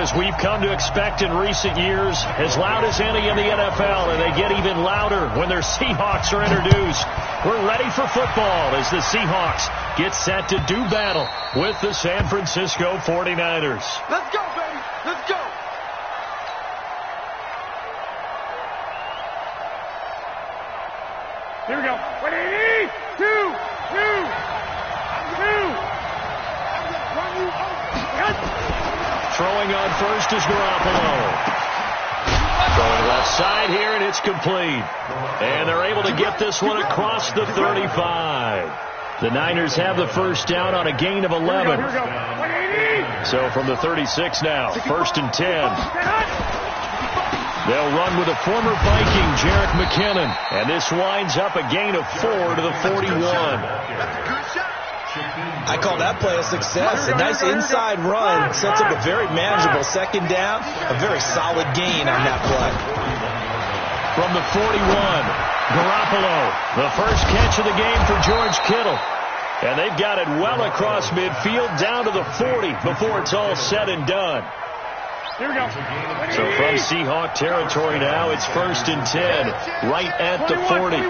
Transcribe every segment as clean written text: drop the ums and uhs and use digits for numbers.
as we've come to expect in recent years, as loud as any in the NFL, and they get even louder when their Seahawks are introduced. We're ready for football as the Seahawks get set to do battle with the San Francisco 49ers. Let's go, baby. Let's go. Here we go. 180, 2. Throwing on first is Garoppolo. Going left side here, and it's complete. And they're able to get this one across the 35. The Niners have the first down on a gain of 11. So from the 36 now, 1st and 10. They'll run with a former Viking, Jerick McKinnon. And this winds up a gain of 4 to the 41. I call that play a success. A nice inside run sets up a very manageable second down. A very solid gain on that play. From the 41, Garoppolo, the first catch of the game for George Kittle. And they've got it well across midfield down to the 40 before it's all said and done. Here we go. So from Seahawk territory now, it's 1st and 10, right at the 40.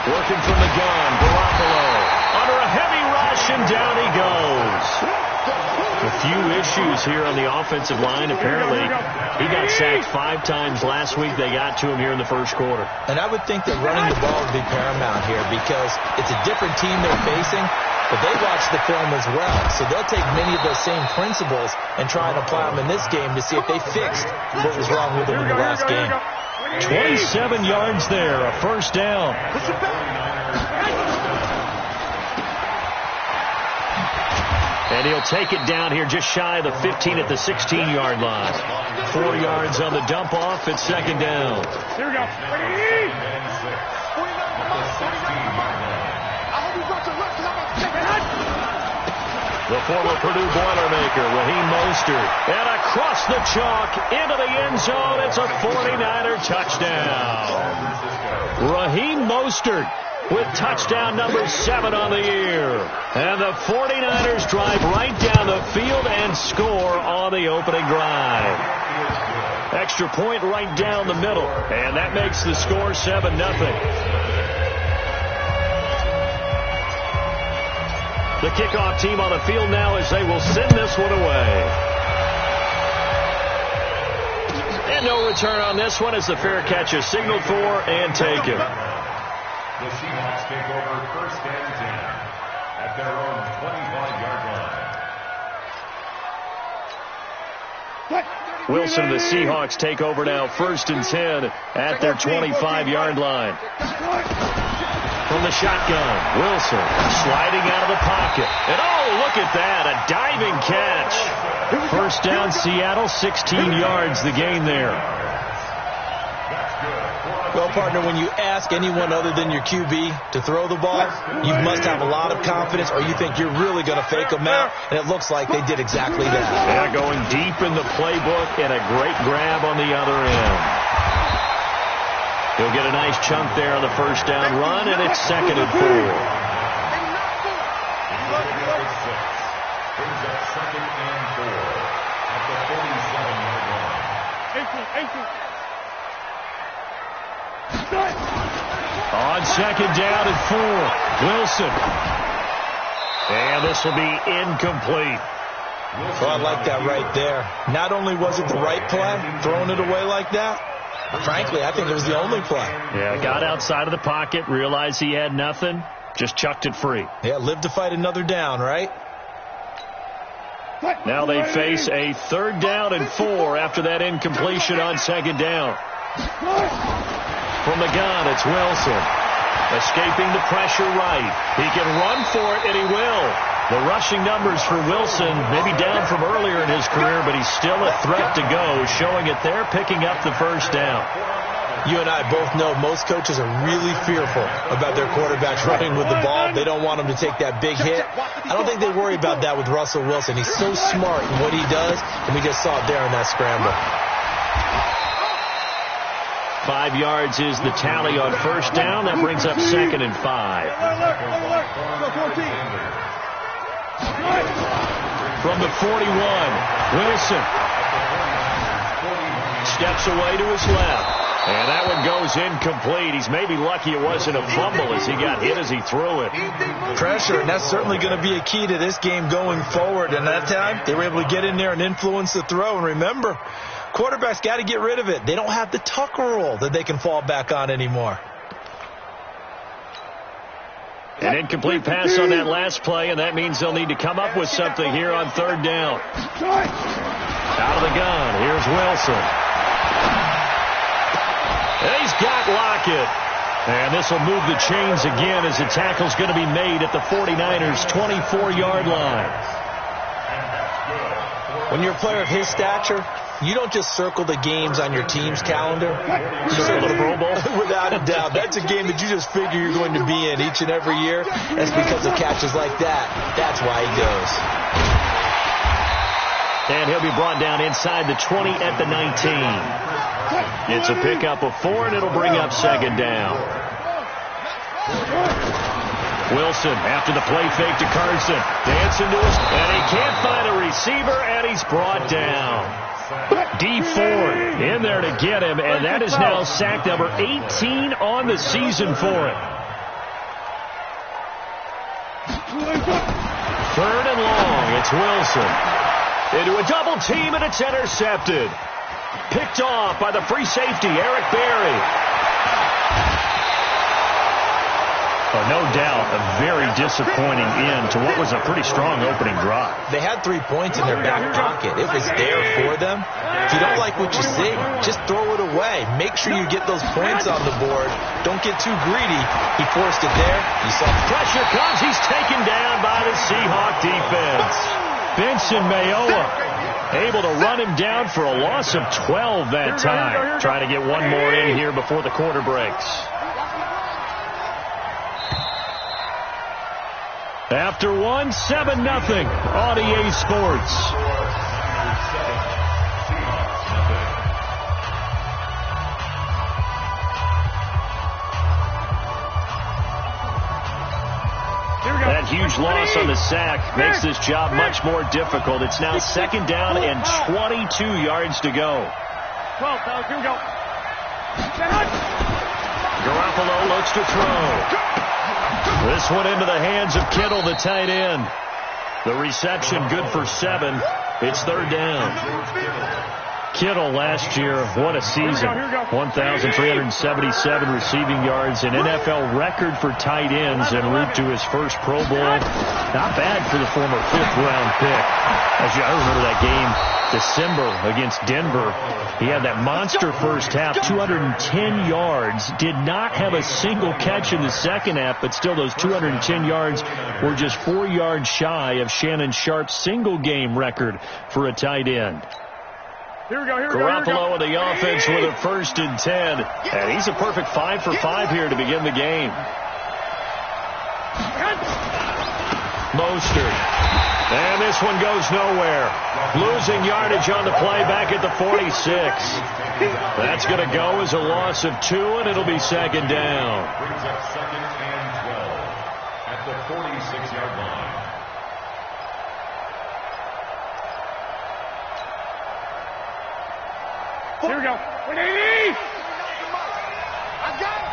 Working from the gun, Garoppolo under a heavy rush, and down he goes. A few issues here on the offensive line. Apparently, he got sacked 5 times last week. They got to him here in the first quarter. And I would think that running the ball would be paramount here because it's a different team they're facing, but they watch the film as well. So they'll take many of those same principles and try and apply them in this game to see if they fixed what was wrong with them in the last game. 27 yards there, a first down. And he'll take it down here just shy of the 15 at the 16-yard line. 4 yards on the dump off at 2nd down. Here we go. The former Purdue Boilermaker, Raheem Mostert. And across the chalk into the end zone. It's a 49er touchdown. Raheem Mostert with touchdown number 7 on the year. And the 49ers drive right down the field and score on the opening drive. Extra point right down the middle. And that makes the score 7-0. The kickoff team on the field now as they will send this one away. And no return on this one as the fair catch is signaled for and taken. The Seahawks take over 1st and 10 at their own 25-yard line. Wilson and the Seahawks take over now 1st and 10 at their 25-yard line. From the shotgun, Wilson sliding out of the pocket. And oh, look at that, a diving catch. First down, Seattle, 16 yards, the gain there. Well, partner, when you ask anyone other than your QB to throw the ball, you must have a lot of confidence or you think you're really going to fake them out, and it looks like they did exactly that. Yeah, going deep in the playbook and a great grab on the other end. He'll get a nice chunk there on the first down run, and it's 2nd and 4. On 2nd down and 4, Wilson. And this will be incomplete. Well, I like that right there. Not only was it the right play, throwing it away like that, frankly, I think it was the only play. Yeah, got outside of the pocket, realized he had nothing, just chucked it free. Yeah, live to fight another down, right? Now they face a 3rd down and 4 after that incompletion on 2nd down. From the gun, it's Wilson. Escaping the pressure right. He can run for it, and he will. The rushing numbers for Wilson maybe down from earlier in his career, but he's still a threat to go, showing it there, picking up the first down. You and I both know most coaches are really fearful about their quarterbacks running with the ball. They don't want him to take that big hit. I don't think they worry about that with Russell Wilson. He's so smart in what he does, and we just saw it there in that scramble. 5 yards is the tally on first down. That brings up 2nd and 5. from the 41. Wilson steps away to his left. And that one goes incomplete. He's maybe lucky it wasn't a fumble as he got hit as he threw it. Pressure, and that's certainly going to be a key to this game going forward. And that time, they were able to get in there and influence the throw. And remember, quarterbacks got to get rid of it. They don't have the tuck rule that they can fall back on anymore. An incomplete pass on that last play, and that means they'll need to come up with something here on third down. Out of the gun, here's Wilson. And he's got Lockett. And this will move the chains again as the tackle's going to be made at the 49ers' 24-yard line. When you're a player of his stature, you don't just circle the games on your team's calendar. You circle the Pro Bowl. Without a doubt. That's a game that you just figure you're going to be in each and every year. That's because of catches like that. That's why he goes. And he'll be brought down inside the 20 at the 19. It's a pickup of 4, and it'll bring up second down. Wilson, after the play fake to Carson, dancing to us, and he can't find a receiver, and he's brought down. D Ford in there to get him, and that is now sack number 18 on the season for him. Third and long, it's Wilson. Into a double team, and it's intercepted. Picked off by the free safety, Eric Berry. Oh, no doubt, a very disappointing end to what was a pretty strong opening drive. They had 3 points in their back pocket. It was there for them. If you don't like what you see, just throw it away. Make sure you get those points on the board. Don't get too greedy. He forced it there. You saw pressure comes. He's taken down by the Seahawk defense. Benson Mayowa able to run him down for a loss of 12 that time. Trying to get one more in here before the quarter breaks. After one, 7-0 on EA Sports. That huge loss on the sack makes this job much more difficult. It's now second down and 22 yards to go. 12, fellas, here we go. Garoppolo looks to throw. This one into the hands of Kittle, the tight end. The reception good for 7. It's third down. Kittle last year, what a season. 1,377 receiving yards, an NFL record for tight ends en route to his first Pro Bowl. Not bad for the former 5th-round pick. I remember that game, December against Denver. He had that monster first half, 210 yards. Did not have a single catch in the second half, but still those 210 yards were just 4 yards shy of Shannon Sharp's single-game record for a tight end. Here we go, here we Garoppolo in the offense with a 1st and 10. And he's a perfect 5 for 5 here to begin the game. Mostert. And this one goes nowhere. Losing yardage on the play back at the 46. That's going to go as a loss of 2, and it'll be second down. Brings up second and 12 at the 46-yard line. Here we go. 180! I got it!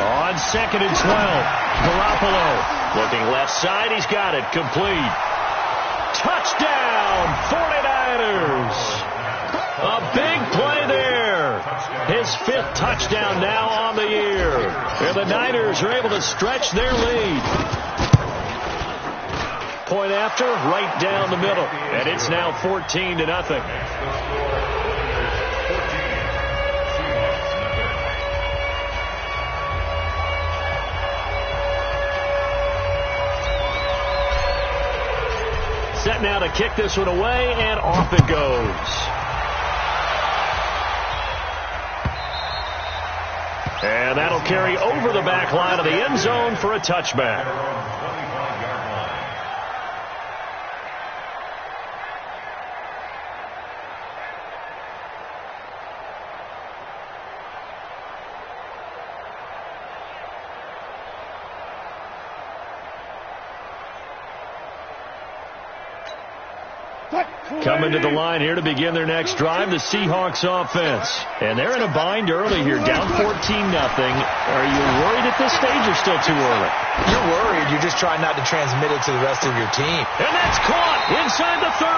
On second and 12, Garoppolo looking left side. He's got it. Complete. Touchdown, 49ers. A big play there. His 5th touchdown now on the year. And the Niners are able to stretch their lead. Point after, right down the middle. And it's now 14-0. Set now to kick this one away, and off it goes. And that'll carry over the back line of the end zone for a touchback. Coming to the line here to begin their next drive, the Seahawks offense. And they're in a bind early here, down 14-0. Are you worried at this stage or still too early? You're worried. You're just trying not to transmit it to the rest of your team. And that's caught inside the 30.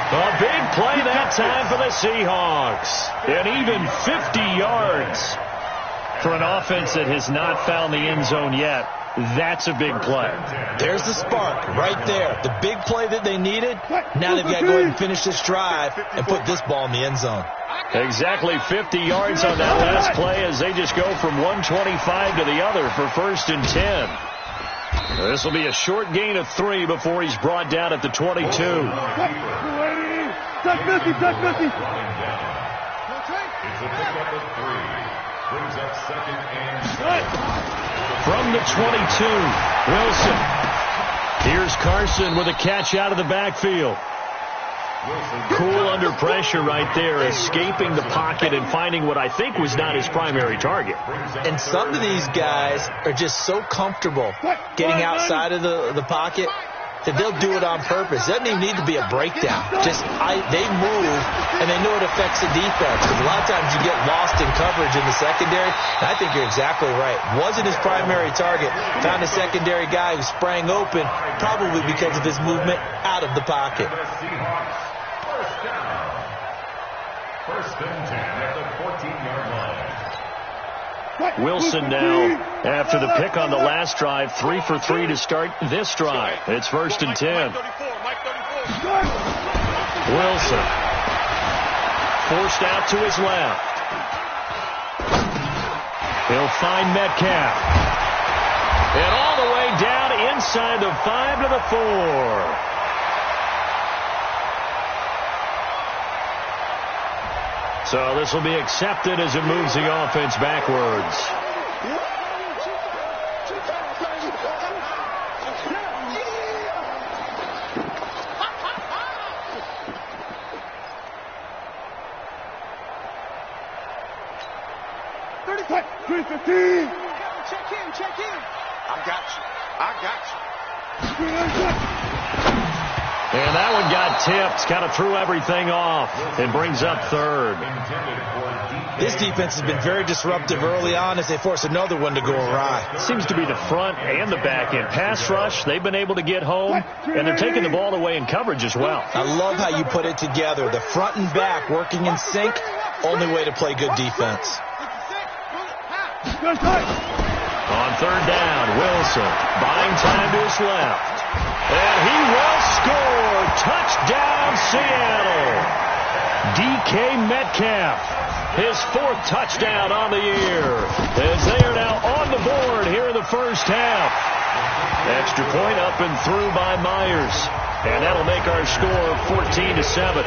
A big play that time for the Seahawks. And even 50 yards for an offense that has not found the end zone yet. That's a big play. There's the spark right there. The big play that they needed. Now they've got to go ahead and finish this drive and put this ball in the end zone. Exactly 50 yards on that last play as they just go from 125 to the other for 1st and 10. This will be a short gain of 3 before he's brought down at the 22. Tuck Missy, Tuck Missy. It's a pickup of 3. Brings up 2nd and 7. From the 22, Wilson. Here's Carson with a catch out of the backfield. Cool under pressure right there, escaping the pocket and finding what I think was not his primary target. And some of these guys are just so comfortable getting outside of the pocket that they'll do it on purpose. It doesn't even need to be a breakdown. They move, and they know it affects the defense. Because a lot of times you get lost in coverage in the secondary. And I think you're exactly right. Wasn't his primary target. Found a secondary guy who sprang open, probably because of his movement out of the pocket. First and 10 at the 14-yard line. Wilson now, after the pick on the last drive, 3 for 3 to start this drive. It's 1st and 10. Wilson forced out to his left. He'll find Metcalf. And all the way down inside the 5 to the 4. So this will be accepted as it moves the offense backwards. Check in. I got you. And that one got tipped. Kind of threw everything off. It brings up 3rd. This defense has been very disruptive early on as they force another one to go awry. Seems to be the front and the back end. Pass rush, they've been able to get home, and they're taking the ball away in coverage as well. I love how you put it together. The front and back working in sync, only way to play good defense. On 3rd down, Wilson buying time to his left. And he will score. Touchdown, Seattle. DK Metcalf, his 4th touchdown on the year, as they are now on the board here in the first half. Extra point up and through by Myers. And that'll make our score 14-7.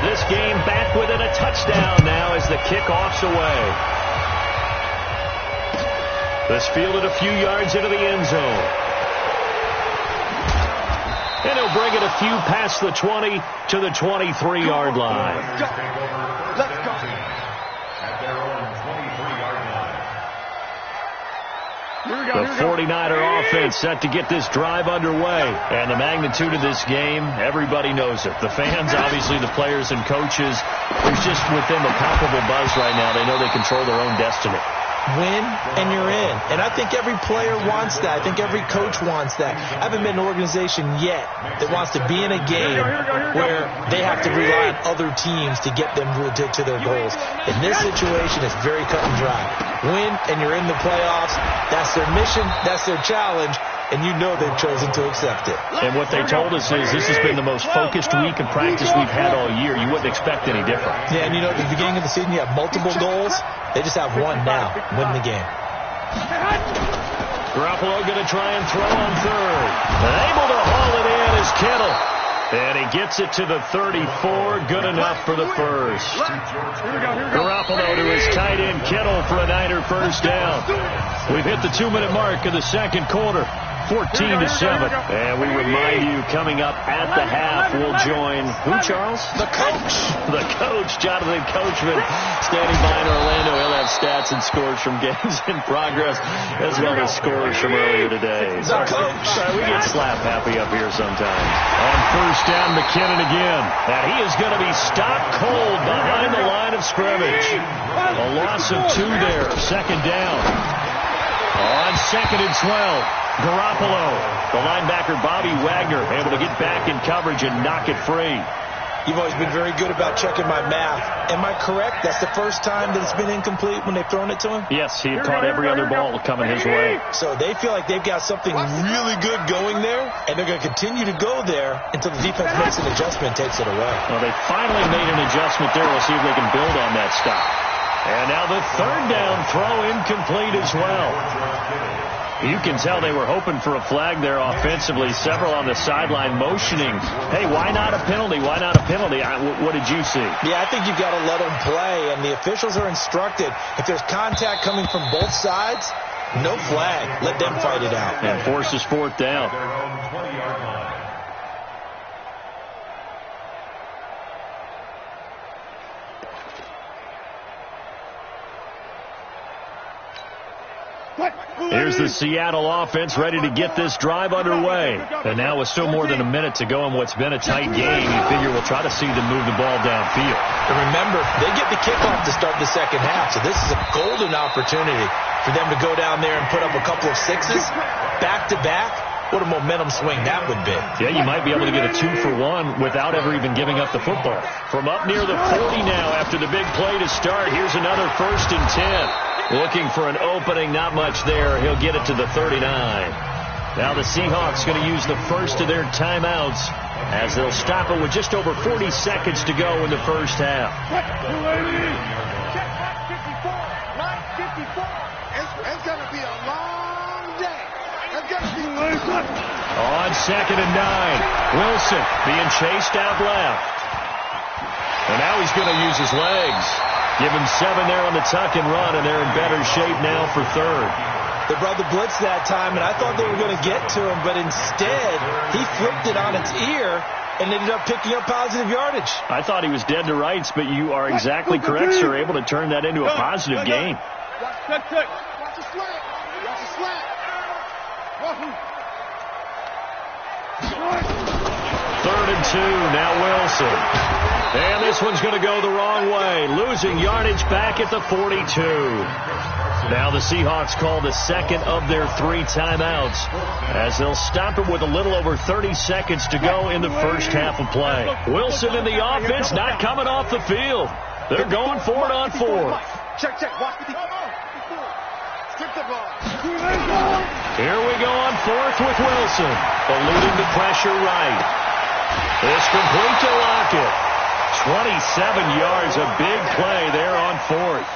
This game back within a touchdown now as the kickoff's away. This fielded a few yards into the end zone. And he'll bring it a few past the 20 to the 23-yard line. Let's go. At their own 23-yard line. The 49er offense set to get this drive underway. And the magnitude of this game, everybody knows it. The fans, obviously the players and coaches, there's just within the palpable buzz right now. They know they control their own destiny. Win, and you're in. And I think every player wants that. I think every coach wants that. I haven't been an organization yet that wants to be in a game where they have to rely on other teams to get them to their goals. In this situation, it's very cut and dry. Win, and you're in the playoffs. That's their mission. That's their challenge. And you know they've chosen to accept it. And what they told us is this has been the most focused week of practice we've had all year. You wouldn't expect any different. Yeah, and you know, at the beginning of the season, you have multiple goals. They just have one now, win the game. Garoppolo going to try and throw on 3rd. Able to haul it in is Kittle. And he gets it to the 34. Good enough for the first. Garoppolo to his tight end Kittle for a Niner first down. We've hit the 2-minute mark of the second quarter. 14-7. And we remind you, coming up at the half, we'll join who, Charles? The coach. The coach, Jonathan Coachman, standing by in Orlando. He'll have stats and scores from games in progress, as well as scores from earlier today. The coach. We get slap happy up here sometimes. On first down, McKinnon again. And he is going to be stopped cold behind the line of scrimmage. A loss of 2 there. Second down. On second and 12. Garoppolo, the linebacker Bobby Wagner, able to get back in coverage and knock it free. You've always been very good about checking my math. Am I correct? That's the first time that it's been incomplete when they've thrown it to him? Yes, he had caught every other ball coming his way. So they feel like they've got something really good going there, and they're going to continue to go there until the defense makes an adjustment and takes it away. Well, they finally made an adjustment there. We'll see if they can build on that stop. And now the third down throw incomplete as well. You can tell they were hoping for a flag there offensively. Several on the sideline motioning. Hey, why not a penalty? Why not a penalty? What did you see? Yeah, I think you've got to let them play, and the officials are instructed. If there's contact coming from both sides, no flag. Let them fight it out. And forces fourth down. Here's the Seattle offense ready to get this drive underway. And now with still more than a minute to go in what's been a tight game, you figure we'll try to see them move the ball downfield. And remember, they get the kickoff to start the second half, so this is a golden opportunity for them to go down there and put up a couple of sixes back-to-back. What a momentum swing that would be. Yeah, you might be able to get a 2-for-1 without ever even giving up the football. From up near the 40 now after the big play to start, here's another 1st and 10. Looking for an opening, not much there. He'll get it to the 39. Now the Seahawks going to use the first of their timeouts as they'll stop it with just over 40 seconds to go in the first half. It's going to be a long day. It's going to be On 2nd and 9. Wilson being chased out left. And now he's going to use his legs. Give him 7 there on the tuck and run, and they're in better shape now for third. They brought the blitz that time, and I thought they were going to get to him, but instead, he flipped it on its ear and ended up picking up positive yardage. I thought he was dead to rights, but you are exactly correct, sir. Able to turn that into a positive gain. Watch the slant. Watch the slant. 3rd and 2. Now Wilson. And this one's going to go the wrong way. Losing yardage back at the 42. Now the Seahawks call the second of their 3 timeouts as they'll stop it with a little over 30 seconds to go in the first half of play. Wilson in the offense not coming off the field. They're going for it on 4th. Check. Watch the defense. Skip the ball. Here we go on 4th with Wilson. Eluding the pressure right. It's complete to Lockett. 27 yards, a big play there on 4th.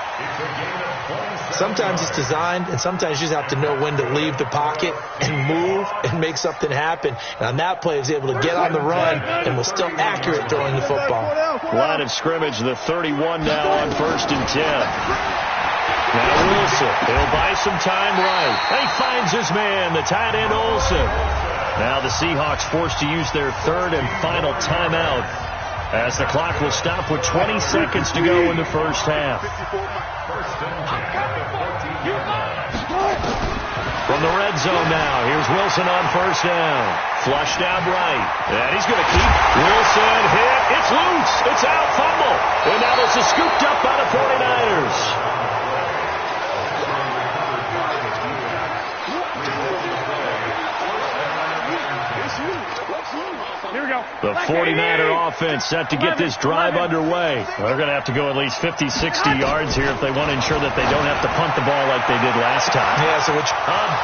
Sometimes it's designed, and sometimes you just have to know when to leave the pocket and move and make something happen. And on that play, he was able to get on the run and was still accurate throwing the football. Line of scrimmage, the 31 now on 1st and 10. Now Wilson, he'll buy some time right. He finds his man, the tight end Olsen. Now the Seahawks forced to use their 3rd and final timeout as the clock will stop with 20 seconds to go in the first half. From the red zone now, here's Wilson on 1st down. Flushed out right. And he's going to keep Wilson hit. It's loose. It's out. Fumble. And now this is scooped up by the 49ers. The 49er offense set to get this drive underway. They're going to have to go at least 50, 60 yards here if they want to ensure that they don't have to punt the ball like they did last time. Yeah, so a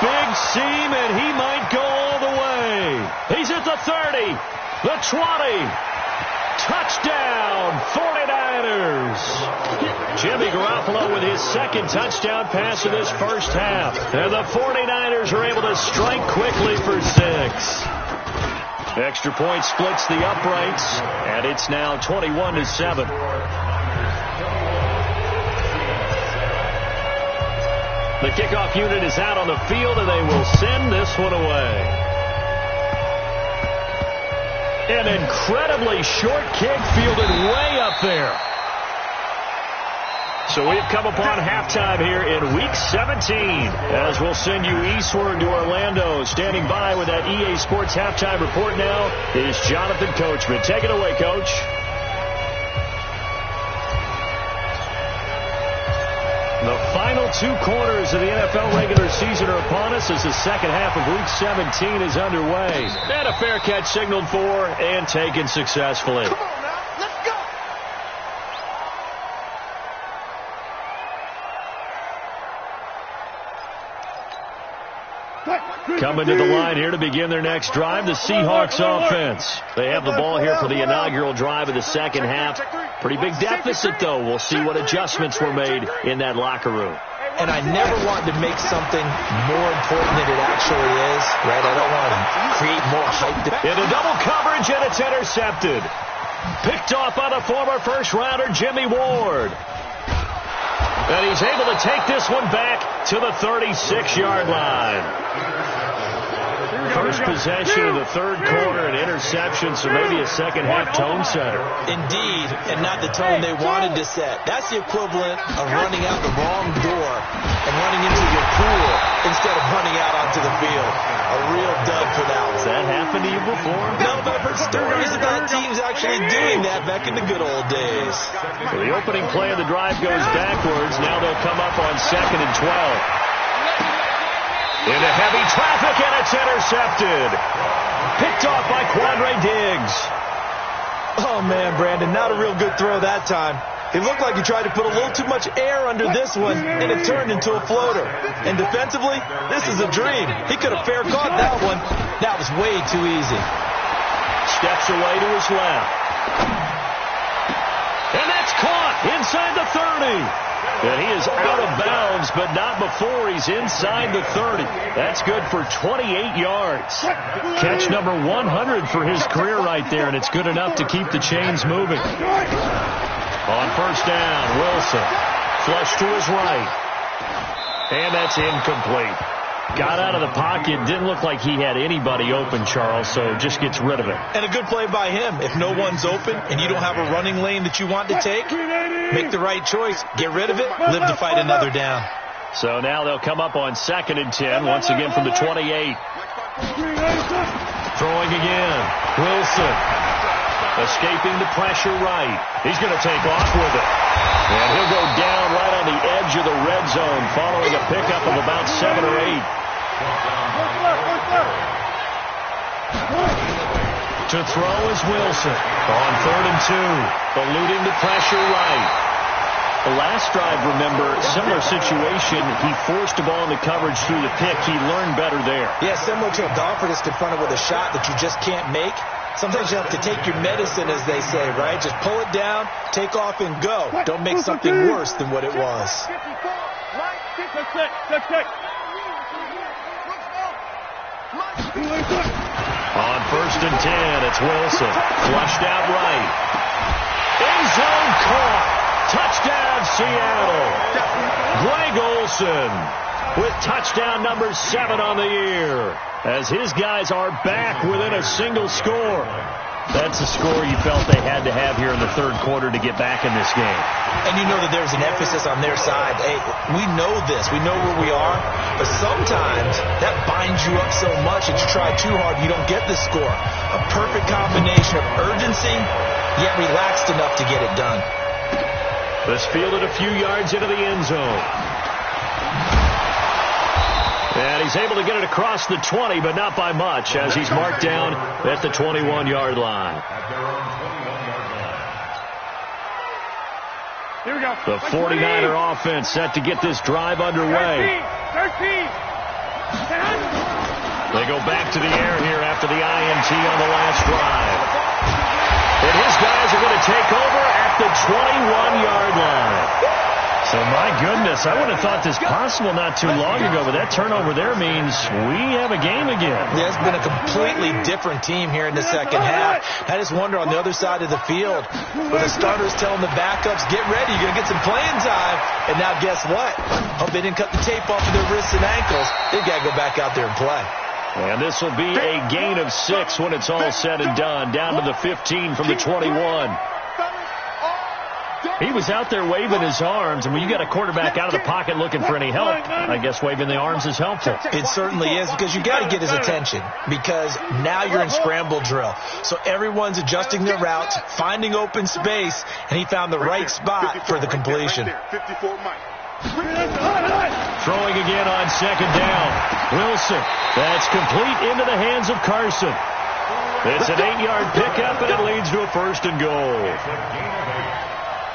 big seam, and he might go all the way. He's at the 30, the 20. Touchdown, 49ers. Jimmy Garoppolo with his 2nd touchdown pass of this first half. And the 49ers are able to strike quickly for 6. Extra point splits the uprights, and it's now 21-7. The kickoff unit is out on the field, and they will send this one away. An incredibly short kick fielded way up there. So we've come upon halftime here in Week 17 as we'll send you eastward to Orlando. Standing by with that EA Sports halftime report now is Jonathan Coachman. Take it away, Coach. The final 2 quarters of the NFL regular season are upon us as the second half of Week 17 is underway. And a fair catch signaled for and taken successfully. Come on now, let's go. Coming to the line here to begin their next drive, the Seahawks offense. They have the ball here for the inaugural drive of the second half. Pretty big deficit, though. We'll see what adjustments were made in that locker room. And I never want to make something more important than it actually is, right? I don't want to create more hype. Into double coverage, and it's intercepted. Picked off by the former first-rounder, Jimmy Ward. And he's able to take this one back to the 36-yard line. First possession of the third quarter, an interception, so maybe a second-half tone setter. Indeed, and not the tone they wanted to set. That's the equivalent of running out the wrong door and running into your pool instead of running out onto the field. A real dud for that one. Has that happened to you before? No, but I've heard stories about teams actually doing that back in the good old days. So the opening play of the drive goes backwards. Now they'll come up on 2nd and 12. Into heavy traffic, and it's intercepted. Picked off by Quandre Diggs. Oh, man, Brandon, not a real good throw that time. It looked like he tried to put a little too much air under this one, and it turned into a floater. And defensively, this is a dream. He could have fair caught that one. That was way too easy. Steps away to his left. And that's caught inside the 30. And he is out of bounds, but not before he's inside the 30. That's good for 28 yards. Catch number 100 for his career right there, and it's good enough to keep the chains moving. On first down, Wilson. Flush to his right. And that's incomplete. Got out of the pocket. Didn't look like he had anybody open, Charles, so just gets rid of it. And a good play by him. If no one's open and you don't have a running lane that you want to take, make the right choice. Get rid of it. Live to fight another down. So now they'll come up on 2nd and 10, once again from the 28. Throwing again. Wilson. Escaping the pressure right. He's going to take off with it. And he'll go down right on the edge of the red zone following a pickup of about 7 or 8. To throw is Wilson. On 3rd and 2. Eluding the pressure right. The last drive, remember, similar situation. He forced the ball into coverage through the pick. He learned better there. Yeah, similar to a golfer that's confronted with a shot that you just can't make. Sometimes you have to take your medicine, as they say, right? Just pull it down, take off, and go. Don't make something worse than what it was. On 1st and 10, it's Wilson. Flushed out right. End zone caught. Touchdown, Seattle. Greg Olsen with touchdown number 7 on the year, as his guys are back within a single score. That's the score you felt they had to have here in the third quarter to get back in this game. And you know that there's an emphasis on their side. Hey, we know this. We know where we are. But sometimes that binds you up so much that you try too hard, you don't get the score. A perfect combination of urgency, yet relaxed enough to get it done. This fielded a few yards into the end zone. And he's able to get it across the 20, but not by much, as he's marked down at the 21-yard line. Here we go. The 49er offense set to get this drive underway. 13. They go back to the air here after the INT on the last drive. And his guys are going to take over at the 21-yard line. So, my goodness, I would have thought this possible not too long ago, but that turnover there means we have a game again. Yeah, it's been a completely different team here in the second half. I just wonder on the other side of the field, where the starters telling the backups, get ready, you're going to get some playing time. And now guess what? Hope they didn't cut the tape off of their wrists and ankles. They've got to go back out there and play. And this will be a gain of 6 when it's all said and done, down to the 15 from the 21. He was out there waving his arms, and when you got a quarterback out of the pocket looking for any help, I guess waving the arms is helpful. It certainly is, because you got to get his attention, because now you're in scramble drill. So everyone's adjusting their routes, finding open space, and he found the right spot for the completion. Throwing again on second down. Wilson. That's complete into the hands of Carson. It's an 8-yard pickup, and it leads to a 1st and goal.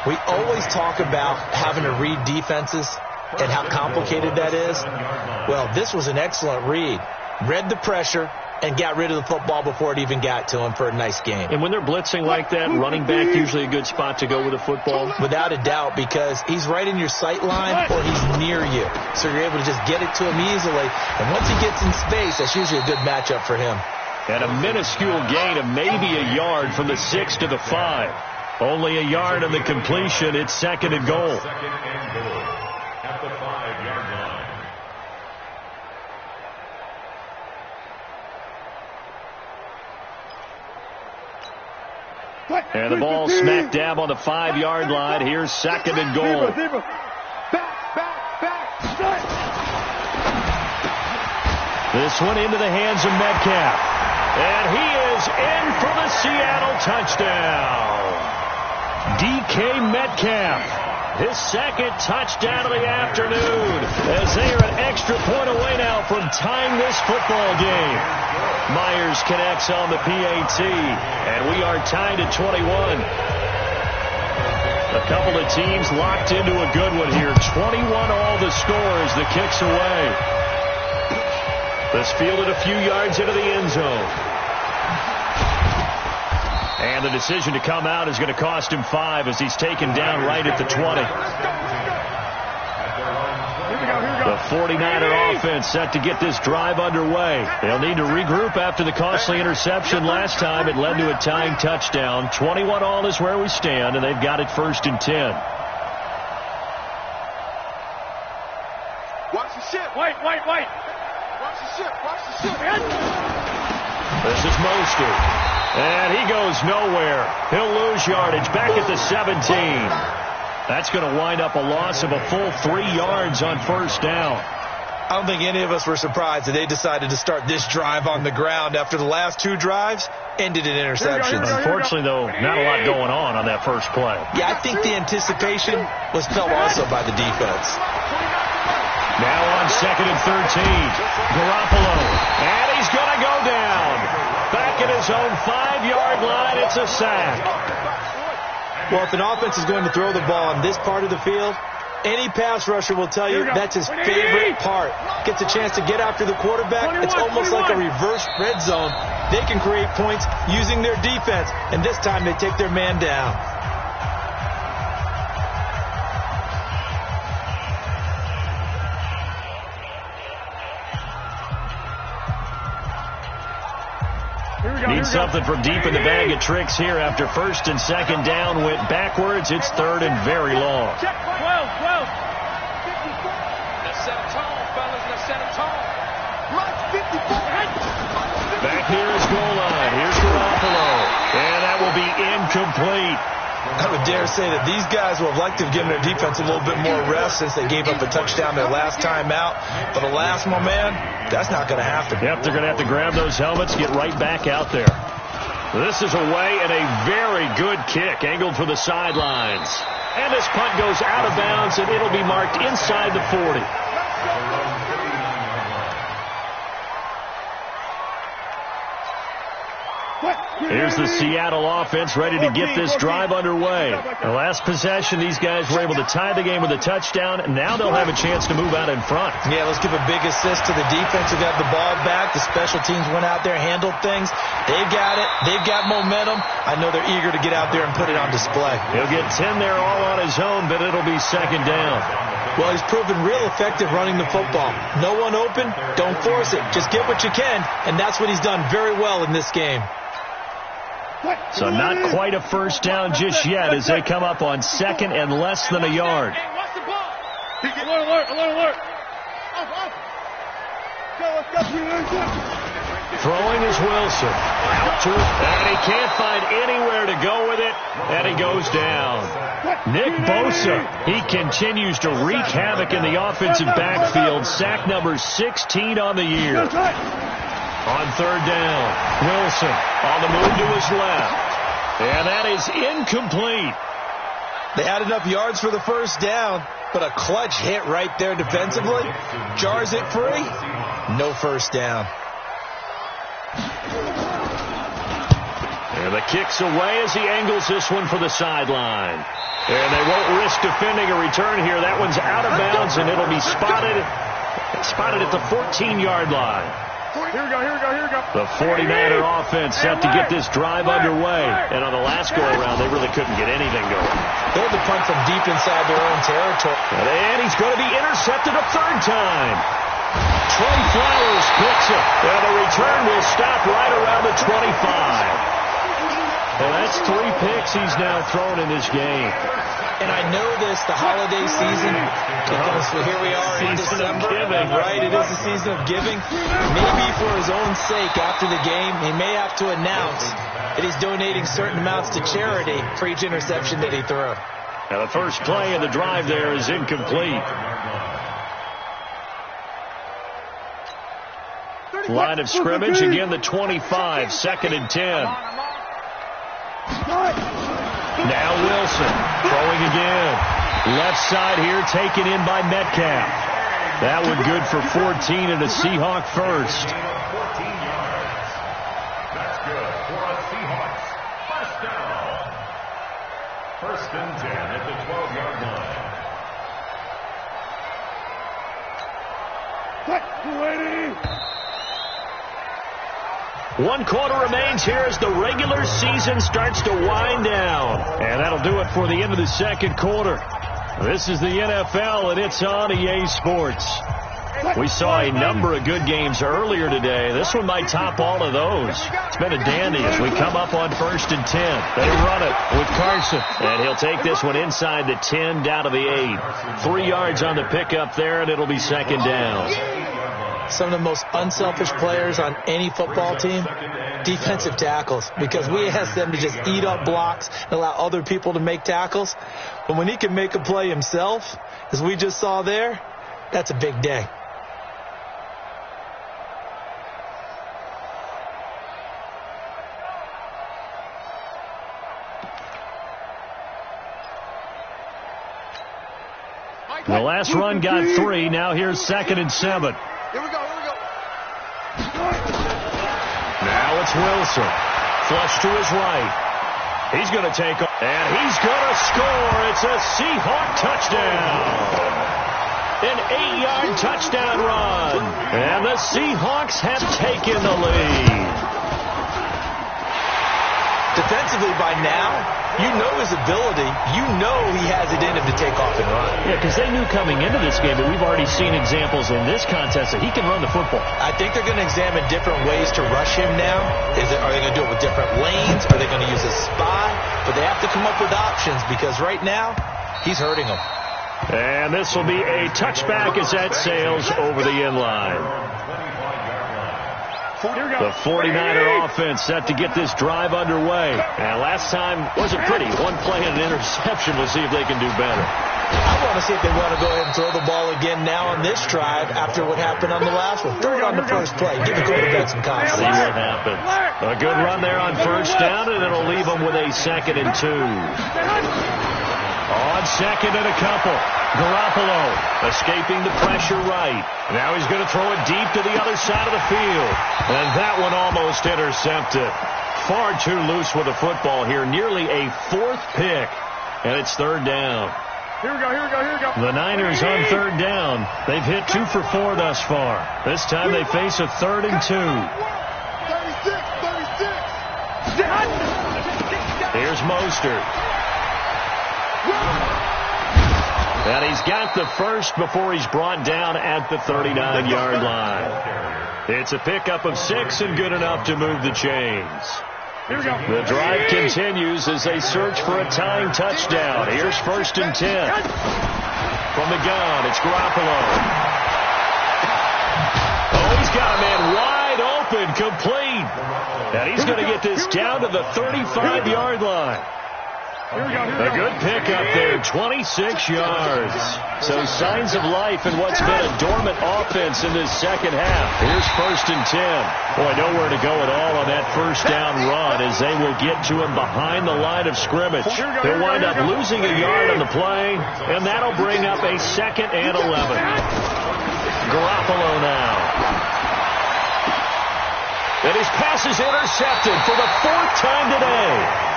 We always talk about having to read defenses and how complicated that is. Well, this was an excellent read. Read the pressure and got rid of the football before it even got to him for a nice game. And when they're blitzing like that, running back usually a good spot to go with the football? Without a doubt, because he's right in your sight line or he's near you. So you're able to just get it to him easily. And once he gets in space, that's usually a good matchup for him. And a minuscule gain of maybe a yard from the 6 to the 5. Only a yard on the completion. It's 2nd and goal. 2nd and goal at the 5-yard line. And the ball smack dab on the 5-yard line. Here's 2nd and goal. This one into the hands of Metcalf. And he is in for the Seattle touchdown. DK Metcalf, his 2nd touchdown of the afternoon, as they are an extra point away now from tying this football game. Myers connects on the PAT, and we are tied at 21. A couple of teams locked into a good one here. 21 all the scores. The kick's away. This fielded a few yards into the end zone. And the decision to come out is going to cost him 5 as he's taken down right at the 20. The 49er offense set to get this drive underway. They'll need to regroup after the costly interception last time. It led to a tying touchdown. 21 all is where we stand, and they've got it 1st and 10. Watch the ship. Wait. Watch the ship. Watch the ship. This is Mostert. And he goes nowhere. He'll lose yardage back at the 17. That's going to wind up a loss of a full 3 yards on 1st down. I don't think any of us were surprised that they decided to start this drive on the ground after the last 2 drives ended in interceptions. Unfortunately, though, not a lot going on that first play. Yeah, I think the anticipation was felt also by the defense. Now on 2nd and 13. Garoppolo. And he's going to go down. Back at his own 5-yard line. It's a sack. Well, if an offense is going to throw the ball on this part of the field, any pass rusher will tell you that's his favorite part. Gets a chance to get after the quarterback. It's almost like a reverse red zone. They can create points using their defense, and this time they take their man down. Need something from deep in the bag of tricks here after 1st and 2nd down went backwards. It's 3rd and very long. Check 12. Let's set a tone, fellas. Let's set a tone. Back near his goal line. Here's Garoppolo. And that will be incomplete. I would dare say that these guys would have liked to have given their defense a little bit more rest since they gave up a touchdown their last time out. But alas, my man, that's not going to happen. Yep, they're going to have to grab those helmets, get right back out there. This is away and a very good kick angled for the sidelines. And this punt goes out of bounds, and it'll be marked inside the 40. Here's the Seattle offense ready to get this drive underway. The last possession, these guys were able to tie the game with a touchdown, and now they'll have a chance to move out in front. Yeah, let's give a big assist to the defense who got the ball back. The special teams went out there, handled things. They've got it. They've got momentum. I know they're eager to get out there and put it on display. He'll get 10 there all on his own, but it'll be second down. Well, he's proven real effective running the football. No one open, don't force it. Just get what you can, and that's what he's done very well in this game. So not quite a first down just yet as they come up on second and less than a yard. Alert. Throwing is Wilson. Out to it, and he can't find anywhere to go with it, and he goes down. Nick Bosa, he continues to wreak havoc in the offensive backfield. Sack number 16 on the year. On third down, Wilson on the move to his left. And that is incomplete. They had enough yards for the first down, but a clutch hit right there defensively. Jars it free. No first down. And the kick's away as he angles this one for the sideline. And they won't risk defending a return here. That one's out of bounds, and it'll be spotted at the 14-yard line. Here we go. The 49er offense set to get this drive underway. And on the last go-around, they really couldn't get anything going. They had to punt from deep inside their own territory. And he's going to be intercepted a third time. Trey Flowers picks it. And the return will stop right around the 25. Well, that's 3 picks he's now thrown in this game. And I know this, the holiday season, because here we are in December, right? It is the season of giving. Maybe for his own sake, after the game, he may have to announce that he's donating certain amounts to charity for each interception that he threw. And the first play of the drive there is incomplete. Line of scrimmage, again the 25, second and 10. Now Wilson throwing again. Left side here taken in by Metcalf. That one good for 14 and a Seahawk first. 14 yards. That's good for a Seahawks first down. First and 10 at the 12-yard line. 1 quarter remains here as the regular season starts to wind down. And that'll do it for the end of the second quarter. This is the NFL, and it's on EA Sports. We saw a number of good games earlier today. This one might top all of those. It's been a dandy as we come up on first and 10. They run it with Carson. And he'll take this one inside the 10 down to the 8. 3 yards on the pickup there, and it'll be second down. Some of the most unselfish players on any football team, defensive tackles, because we ask them to just eat up blocks and allow other people to make tackles. But when he can make a play himself, as we just saw there, that's a big day. The last run got 3. Now here's second and 7. Here we go. Now it's Wilson. Flush to his right. He's going to take off. And he's going to score. It's a Seahawk touchdown. An 8-yard touchdown run. And the Seahawks have taken the lead. Defensively by now, you know his ability. You know he has it in him to take off and run. Yeah, because they knew coming into this game, but we've already seen examples in this contest that he can run the football. I think they're going to examine different ways to rush him now. Are they going to do it with different lanes? Are they going to use a spy? But they have to come up with options because right now, he's hurting them. And this will be a touchback as that sails over the end line. The 49er offense set to get this drive underway. And last time wasn't pretty. 1 play and an interception. We'll see if they can do better. I want to see if they want to go ahead and throw the ball again now on this drive after what happened on the last one. Throw it on the first play. Give the quarterback some confidence. See what happens. A good run there on first down, and it'll leave them with a second and 2. On second and a couple. Garoppolo escaping the pressure right. Now he's going to throw it deep to the other side of the field. And that one almost intercepted. far too loose with the football here. Nearly a fourth pick, and it's third down. Here we go. The Niners on third down. They've hit 2 for 4 thus far. This time they face a 3rd and 2. 36. Here's Mostert. And he's got the first before he's brought down at the 39-yard line. It's a pickup of 6 and good enough to move the chains. Here we go. The drive continues as they search for a tying touchdown. Here's 1st and 10. From the gun, it's Garoppolo. Oh, he's got a man wide open, complete. And he's going to get this down to the 35-yard line. A good pickup there, 26 yards. So signs of life in what's been a dormant offense in this second half. Here's 1st and 10. Boy, nowhere to go at all on that first down run as they will get to him behind the line of scrimmage. They'll wind up losing a yard on the play, and that'll bring up a 2nd and 11. Garoppolo now. And his pass is intercepted for the 4th time today.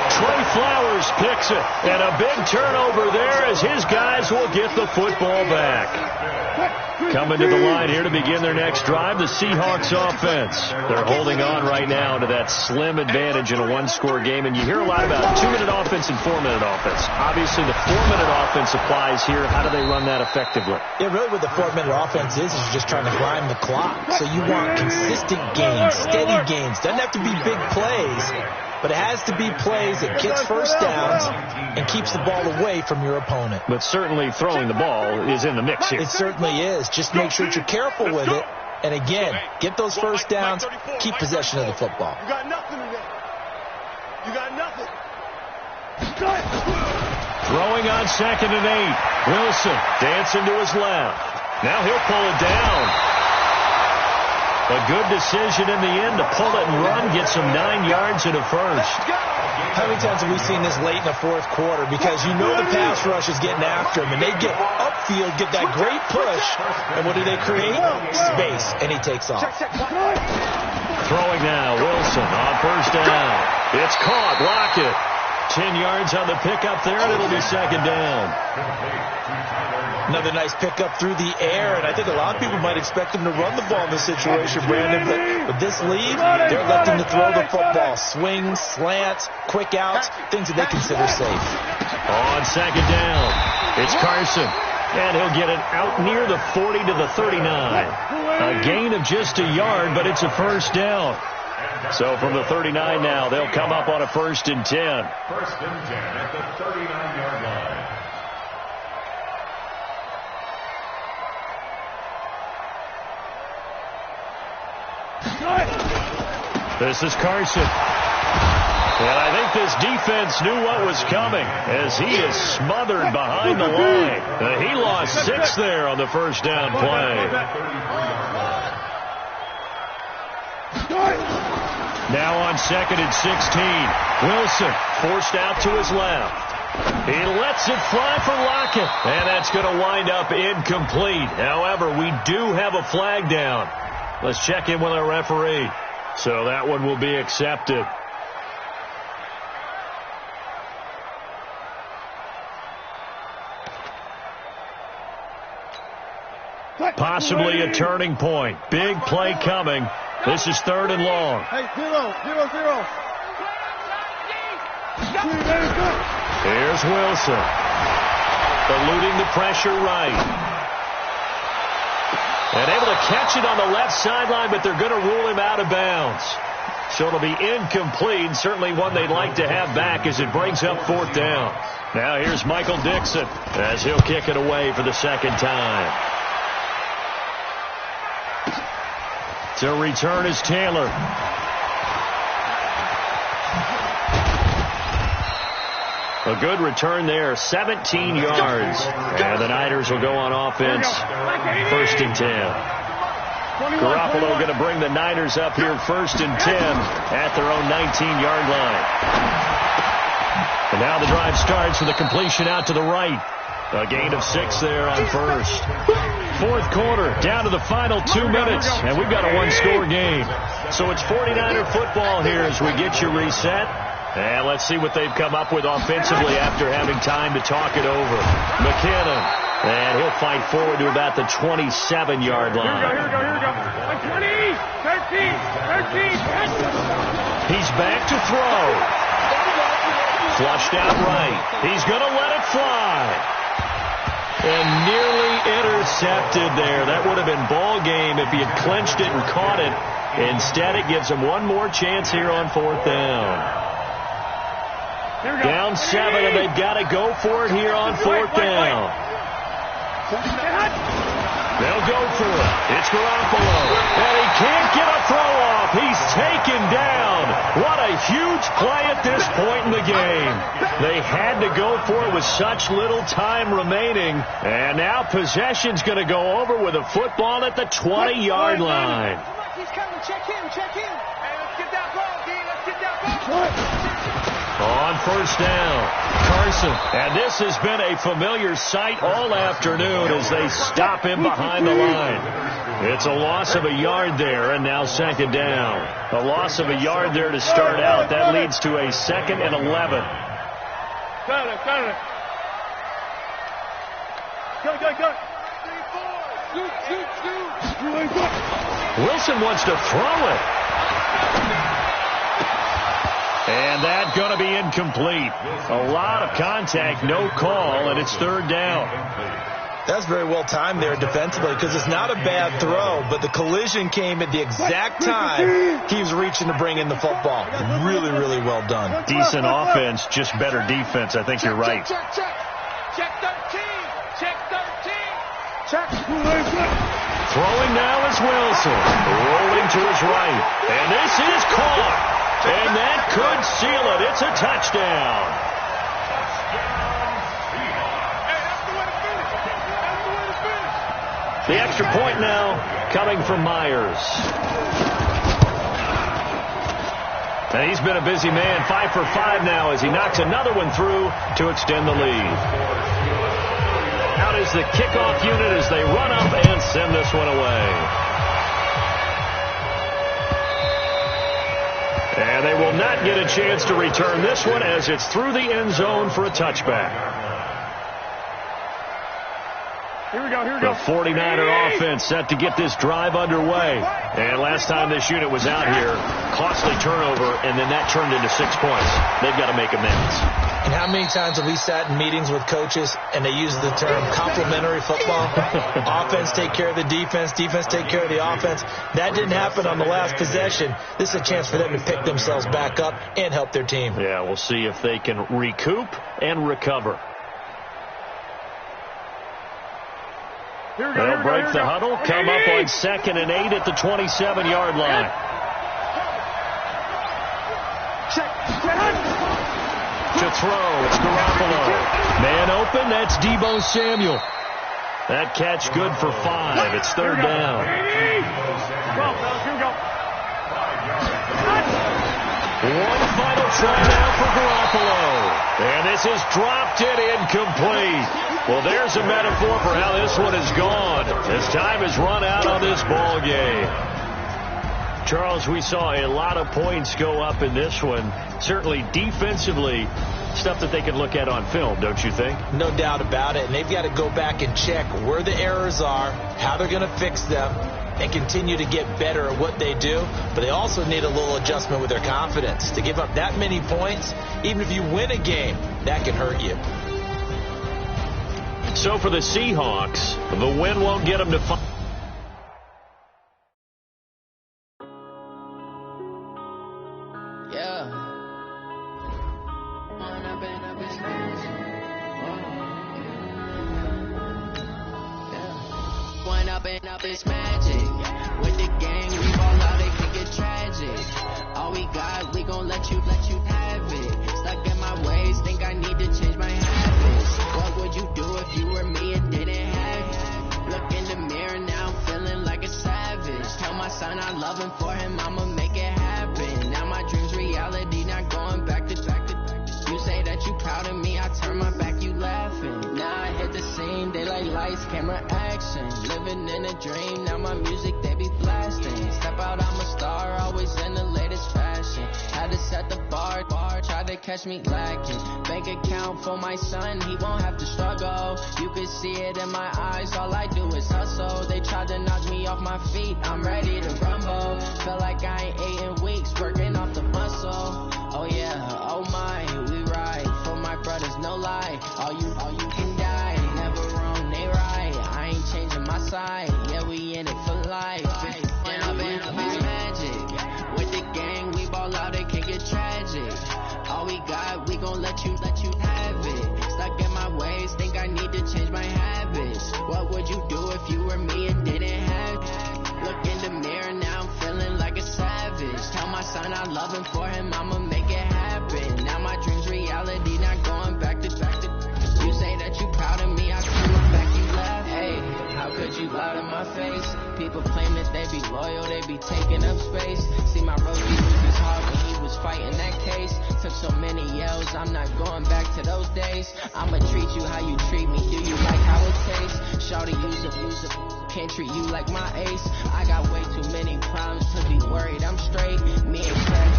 Trey Flowers picks it, and a big turnover there as his guys will get the football back. Coming to the line here to begin their next drive, the Seahawks offense. They're holding on right now to that slim advantage in a one-score game, and you hear a lot about 2-minute offense and 4-minute offense. Obviously, the 4-minute offense applies here. How do they run that effectively? Yeah, really what the 4-minute offense is just trying to grind the clock. So you want consistent gains, steady gains. Doesn't have to be big plays, but it has to be plays that gets first downs and keeps the ball away from your opponent. But certainly throwing the ball is in the mix here. It certainly is. Just make sure that you're careful with it. And again, get those first downs, keep possession of the football. You got nothing in there. You got nothing. Throwing on 2nd and 8. Wilson dancing to his left. Now he'll pull it down. A good decision in the end to pull it and run, get some 9 yards and a first. How many times have we seen this late in the 4th quarter? Because you know the pass rush is getting after him, and they get upfield, get that great push, and what do they create? Space, and he takes off. Throwing now, Wilson on 1st down. It's caught, Lockett. 10 yards on the pickup there, and it'll be 2nd down. Another nice pickup through the air, and I think a lot of people might expect him to run the ball in this situation, Brandon, but with this lead, they're electing to throw the football. Swings, slants, quick outs, things that they consider safe. On 2nd down, it's Carson, and he'll get it out near the 40 to the 39. A gain of just a yard, but it's a first down. So from the 39 now, they'll come up on a 1st and 10. 1st and 10 at the 39-yard line. This is Carson. And I think this defense knew what was coming as he is smothered behind the line. He lost 6 there on the first down play. Now on 2nd and 16. Wilson forced out to his left. He lets it fly for Lockett. And that's going to wind up incomplete. However, we do have a flag down. Let's check in with our referee. So that one will be accepted. Possibly a turning point. Big play coming. This is 3rd and long. Hey, 0. Here's Wilson. Eluding the pressure right. And able to catch it on the left sideline, but they're going to rule him out of bounds. So it'll be incomplete, certainly one they'd like to have back as it brings up 4th down. Now here's Michael Dixon as he'll kick it away for the 2nd time. To return is Taylor. A good return there, 17 yards. And the Niners will go on offense, 1st and 10. Garoppolo going to bring the Niners up here 1st and 10 at their own 19-yard line. And now the drive starts with a completion out to the right. A gain of 6 there on 1st. 4th quarter, down to the final 2 minutes, and we've got a 1-score game. So it's 49er football here as we get you reset. And let's see what they've come up with offensively after having time to talk it over. McKinnon. And he'll fight forward to about the 27-yard line. Here we go. 20, 13. He's back to throw. Flushed out right. He's going to let it fly. And nearly intercepted there. That would have been ball game if he had clinched it and caught it. Instead, it gives him one more chance here on 4th down. Down 7, and they've got to go for it here on 4th down. They'll go for it. It's Garoppolo. And he can't get a throw off. He's taken down. What a huge play at this point in the game. They had to go for it with such little time remaining. And now possession's going to go over with a football at the 20-yard line. He's coming. Check him. Hey, let's get that ball, D. Let's get that ball. On 1st down, Carson. And this has been a familiar sight all afternoon as they stop him behind the line. It's a loss of a yard there, and now 2nd down. A loss of a yard there to start out. That leads to a 2nd and 11. Got it. Go. Wilson wants to throw it. And that's going to be incomplete. A lot of contact, no call, and it's 3rd down. That's very well timed there defensively because it's not a bad throw, but the collision came at the exact time he was reaching to bring in the football. Really, really well done. Decent offense, just better defense. I think you're right. Check 13. Throwing now is Wilson. Rolling to his right. And this is caught. And that could seal it. It's a touchdown. The extra point now coming from Myers. And he's been a busy man. 5 for 5 now as he knocks another one through to extend the lead. Out is the kickoff unit as they run up and send this one away. And they will not get a chance to return this one as it's through the end zone for a touchback. Here we go. The 49er offense set to get this drive underway. And last time this unit was out here, costly turnover, and then that turned into 6 points. They've got to make amends. And how many times have we sat in meetings with coaches and they use the term complementary football? Offense take care of the defense, defense take care of the offense. That didn't happen on the last possession. This is a chance for them to pick themselves back up and help their team. Yeah, we'll see if they can recoup and recover. They'll break the huddle, come up on 2nd and 8 at the 27-yard line. To throw, it's Garoppolo. Man open, that's Deebo Samuel. That catch good for 5. It's 3rd down. One final try now for Garoppolo. And this is dropped it incomplete. Well, there's a metaphor for how this one is gone. As time has run out on this ball game. Charles, we saw a lot of points go up in this one. Certainly defensively, stuff that they can look at on film, don't you think? No doubt about it. And they've got to go back and check where the errors are, how they're going to fix them, and continue to get better at what they do. But they also need a little adjustment with their confidence. To give up that many points, even if you win a game, that can hurt you. So for the Seahawks, the win won't get them to 5. Up is magic. With the gang, we ball out, it can get tragic. All we got, we gon' let you have it. Stuck in my ways, think I need to change my habits. What would you do if you were me and didn't have it? Look in the mirror now, I'm feeling like a savage. Tell my son I love him, for him I'ma make it happen. Now my dream's reality, not going back to. You say that you proud of me, I turn my back, you laughing. Now I hit the scene, they like lights, camera, action. Living in a dream, now my music, they be blasting. Step out, I'm a star, always they catch me lacking. Bank account for my son, he won't have to struggle. You can see it in my eyes, all I do is hustle. They tried to knock me off my feet, I'm ready to rumble. Feel like I ain't ate in weeks, working off the muscle. Oh yeah, oh my, we ride for my brothers, no lie. All you can die, never wrong, they right. I ain't changing my side, yeah, we in it for life. And I've been magic. With the gang, we ball out, it can get tragic. All we got, we gon' let you have it. Stuck in my ways, think I need to change my habits. What would you do if you were me and didn't have it? Look in the mirror, now I'm feeling like a savage. Tell my son I love him, for him I'ma make it happen. Now my dream's reality, not going back to. You say that you proud of me, I turn my back, you laugh. Hey, how could you lie to my face? People claim that they be loyal, they be taking up space. See my roadie lose his heart when he was fighting that case. Took so many yells, I'm not going back to those days. I'ma treat you how you treat me, do you like how it tastes? Shawty, use it, can't treat you like my ace. I got way too many problems to be worried, I'm straight. Me and Craig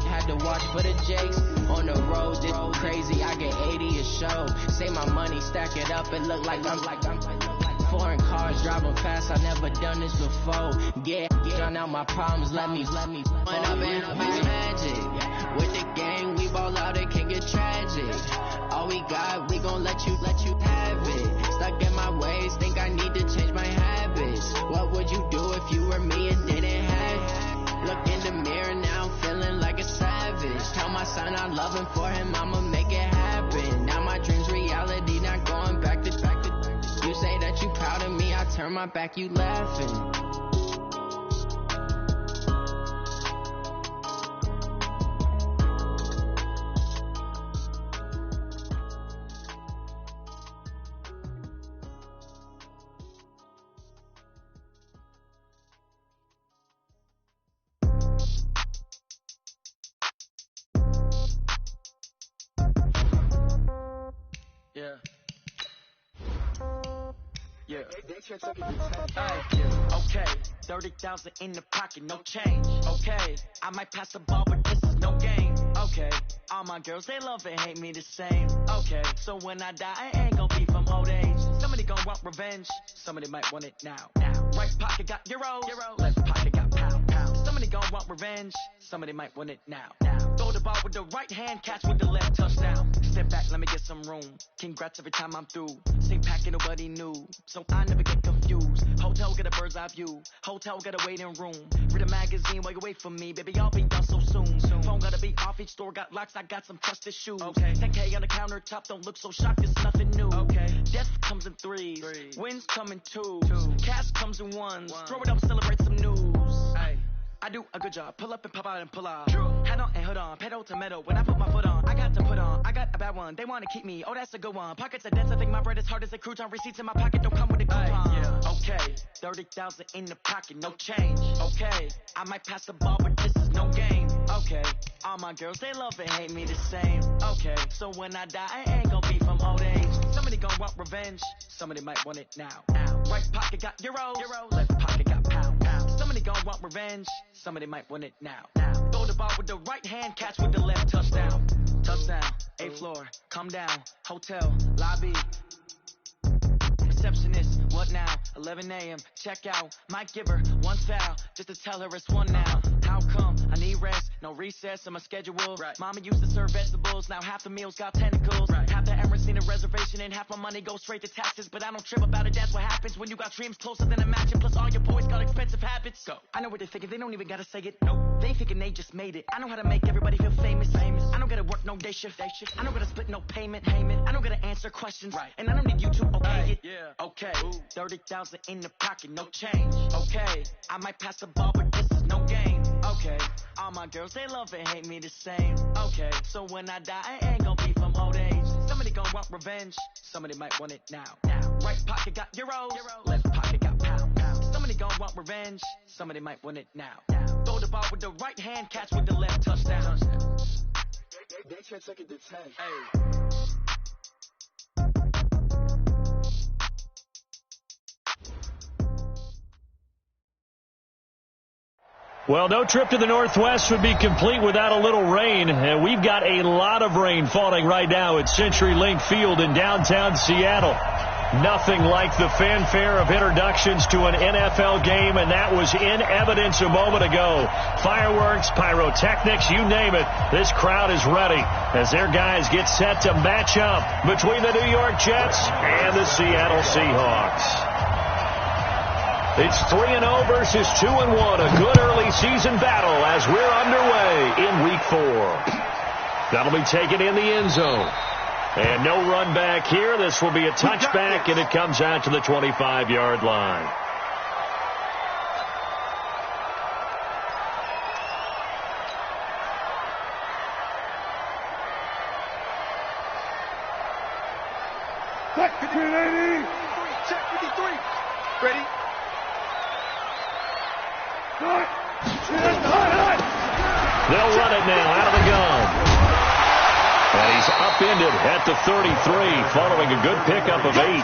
had to watch for the Jakes. On the road, it's crazy, I get 80 a show. Say my money, stack it up, it look like I'm foreign cars driving fast, I never done this before. Yeah, drown out my problems, let me. When I've been magic. With the gang, we ball out, it can get tragic. All we got, we gon' let you have it. Stuck in my ways, think I need to change my habits. What would you do if you were me and didn't have it? Look in the mirror, now I'm feeling like a savage. Tell my son I love him, for him I'ma make it happen. Now my dream's reality, not going back to. You say that you proud of me, I turn my back, you laughing. Okay, 30,000 in the pocket, no change. Okay, I might pass the ball, but this is no game. Okay, all my girls, they love and hate me the same. Okay, so when I die, I ain't gon' be from old age. Somebody gon' want revenge, somebody might want it now. Right pocket got euros, left pocket got pound. Somebody gon' want revenge, somebody might want it now. Throw the ball with the right hand, catch with the left, touchdown. Step back, let me get some room. Congrats every time I'm through. Same packet, nobody knew, so I never get confused. Hotel get a bird's eye view. Hotel got a waiting room. Read a magazine while you wait for me, baby. I'll be done so soon. Phone gotta be off, each store got locks. I got some trusted shoes. Okay. 10K on the countertop, don't look so shocked. It's nothing new. Okay. Death comes in threes. Wins come in twos. Cash comes in ones. Throw it up, celebrate some news. Hey. I do a good job. Pull up and pop out and pull out. True. Head on and hood on. Pedal to metal. When I put my foot on, I got to put on. I got a bad one. They want to keep me. Oh, that's a good one. Pockets are dense. I think my bread is hard as a crouton. Receipts in my pocket don't come with a coupon. Yeah. Okay. 30,000 in the pocket. No change. Okay. I might pass the ball, but this is no game. Okay. All my girls, they love and hate me the same. Okay. So when I die, I ain't gonna be from old age. Somebody gonna want revenge. Somebody might want it now. Right pocket got euros. Left pocket got pound. Somebody gon' want revenge, somebody might want it now. Throw the ball with the right hand, catch with the left, touchdown. Touchdown, 8th floor, come down, hotel, lobby. Receptionist, what now? 11 a.m., check out. Might give her one foul, just to tell her it's one now. How come? I need rest, no recess on my schedule. Right. Mama used to serve vegetables, now half the meals got tentacles. Right. Half the errands need a reservation and half my money goes straight to taxes. But I don't trip about it, that's what happens when you got dreams closer than a mansion. Plus all your boys got expensive habits. Go. I know what they're thinking, they don't even gotta say it. Nope. They thinking they just made it. I know how to make everybody feel famous. I don't gotta work no day shift. I don't gotta split no payment. I don't gotta answer questions. Right. And I don't need you to okay it. Yeah. Okay. 30,000 in the pocket, no change. Okay. I might pass the ball, but this is no game. Okay. All my girls, they love and hate me the same. Okay. So when I die, I ain't gonna be from old age. Somebody gon' want revenge. Somebody might want it now. Right pocket got euros. Left pocket got pound. Somebody gon' want revenge. Somebody might want it now. Throw the ball with the right hand, catch with the left, touchdown. They can't take it to 10. Hey. Well, no trip to the Northwest would be complete without a little rain. And we've got a lot of rain falling right now at CenturyLink Field in downtown Seattle. Nothing like the fanfare of introductions to an NFL game, and that was in evidence a moment ago. Fireworks, pyrotechnics, you name it. This crowd is ready as their guys get set to match up between the New York Jets and the Seattle Seahawks. It's 3-0 versus 2-1, a good early season battle as we're underway in Week 4. That'll be taken in the end zone. And no run back here. This will be a touchback, and it comes out to the 25-yard line. Check 53. Ready? They'll run it now out of the gun. And he's upended at the 33 following a good pickup of 8.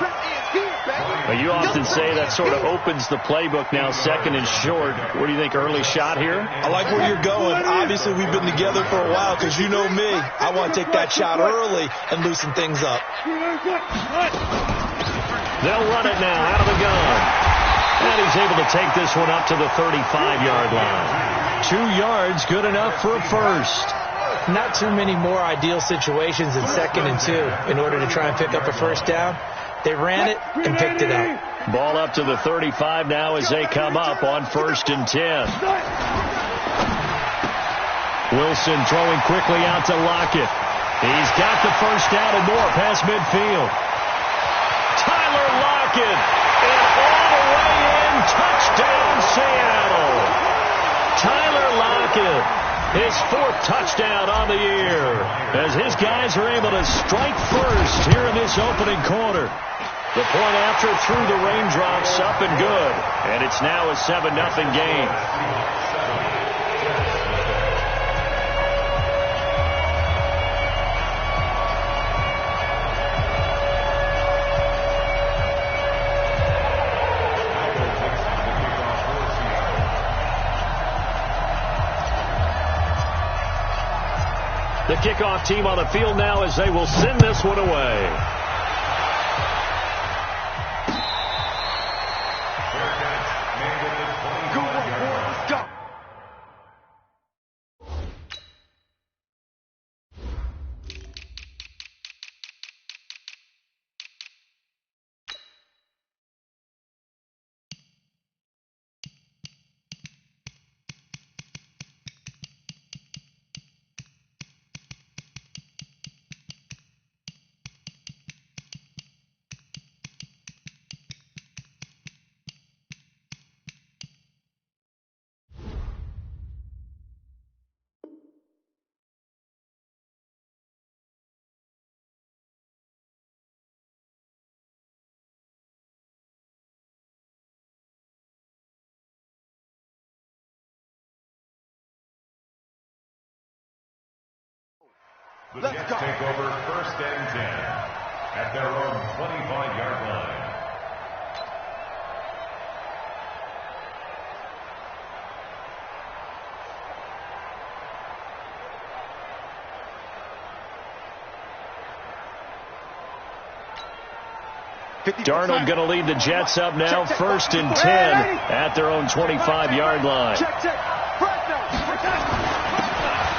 Well, you often say that sort of opens the playbook now, second and short. What do you think, early shot here? I like where you're going. Obviously, we've been together for a while because you know me. I want to take that shot early and loosen things up. They'll run it now out of the gun. And he's able to take this one up to the 35-yard line. 2 yards, good enough for a first. Not too many more ideal situations in 2nd and 2 in order to try and pick up a first down. They ran it and picked it up. Ball up to the 35 now as they come up on 1st and 10. Wilson throwing quickly out to Lockett. He's got the first down and more past midfield. Tyler Lockett, and all the way in, touchdown Seattle. Tyler Lockett, his 4th touchdown on the year, as his guys are able to strike first here in this opening quarter. The point after through the raindrops, up and good, and it's now a 7-0 game. The kickoff team on the field now as they will send this one away. The Jets take over 1st and 10 at their own 25-yard line. Darnold going to lead the Jets up now, 1st and 10 at their own 25-yard line.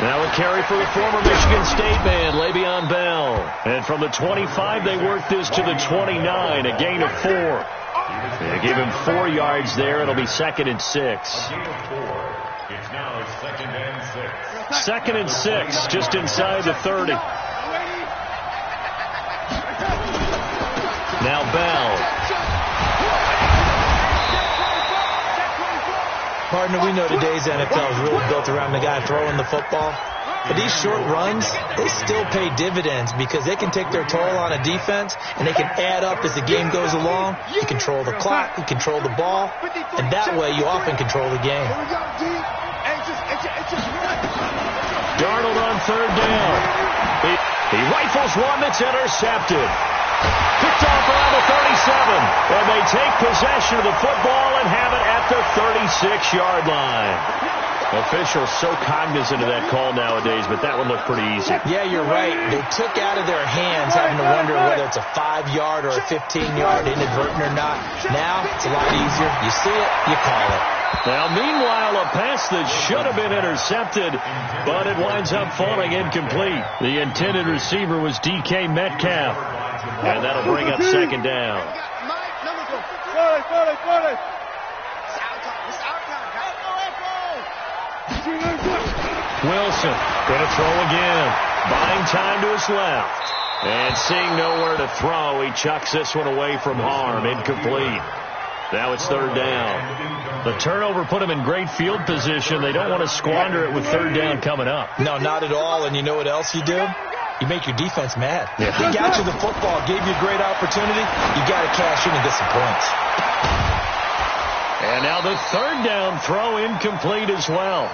Now a carry for the former Michigan State man, Le'Veon Bell. And from the 25, they work this to the 29, a gain of 4. They give him 4 yards there. It'll be 2nd and 6. A gain of 4. It's now 2nd and 6. 2nd and 6, just inside the 30. Now Bell. Partner, we know today's NFL is really built around the guy throwing the football. But these short runs, they still pay dividends because they can take their toll on a defense and they can add up as the game goes along. You control the clock, you control the ball, and that way you often control the game. Darnold on 3rd down. He rifles one that's intercepted. Picked off around the 37, and they take possession of the football and have it at the 36-yard line. Officials so cognizant of that call nowadays, but that one looked pretty easy. Yeah, you're right. They took out of their hands having to wonder whether it's a 5-yard or a 15-yard inadvertent or not. Now, it's a lot easier. You see it, you call it. Now, meanwhile, a pass that should have been intercepted, but it winds up falling incomplete. The intended receiver was DK Metcalf, and that'll bring up second down. Wilson going to throw again. Buying time to his left. And seeing nowhere to throw, he chucks this one away from harm. Incomplete. Now it's third down. The turnover put him in great field position. They don't want to squander it with third down coming up. No, not at all. And you know what else you do? You make your defense mad. Yeah. They got you the football, gave you a great opportunity. You got to cash in and get some points. And now the third down throw incomplete as well.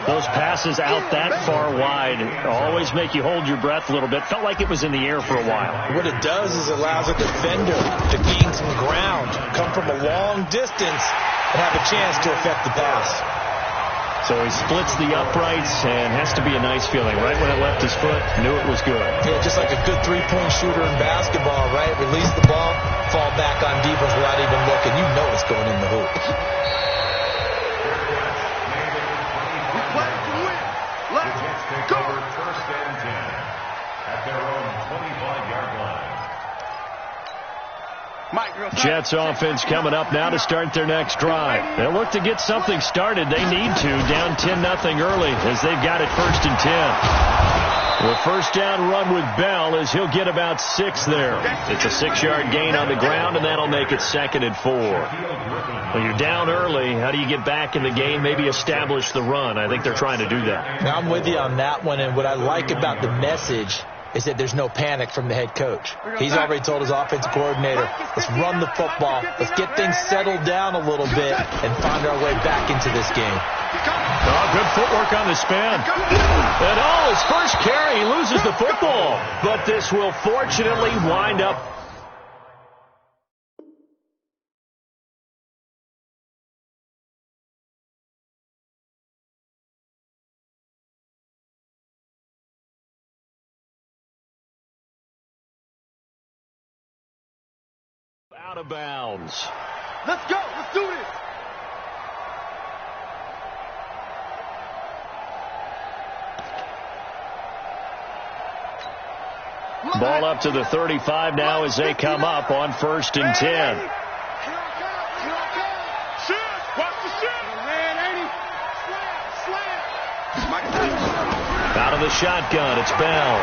Those passes out that far wide always make you hold your breath a little bit. Felt like it was in the air for a while. What it does is it allows a defender to gain some ground, come from a long distance, and have a chance to affect the pass. So he splits the uprights and has to be a nice feeling. Right when it left his foot, knew it was good. Yeah, just like a good three-point shooter in basketball, right? Release the ball, fall back on defense without even looking. You know it's going in the hoop. Let's go. First and 10 at their own 25-yard line. Jets offense coming up now to start their next drive. They'll look to get something started. They need to, down 10-0 early as they've got it first and 10. The first down run with Bell is he'll get about 6 there. It's a 6-yard gain on the ground, and that'll make it second and 4. When you're down early, how do you get back in the game, maybe establish the run? I think they're trying to do that. Now, I'm with you on that one, and what I like about the message is that there's no panic from the head coach. He's already told his offensive coordinator, let's run the football, let's get things settled down a little bit and find our way back into this game. Oh, good footwork on the spin. And his first carry, he loses the football. But this will fortunately wind up out of bounds. Let's go. Let's do this. Ball up to the 35 now as they come up on first and 10. Out of the shotgun, it's Bell.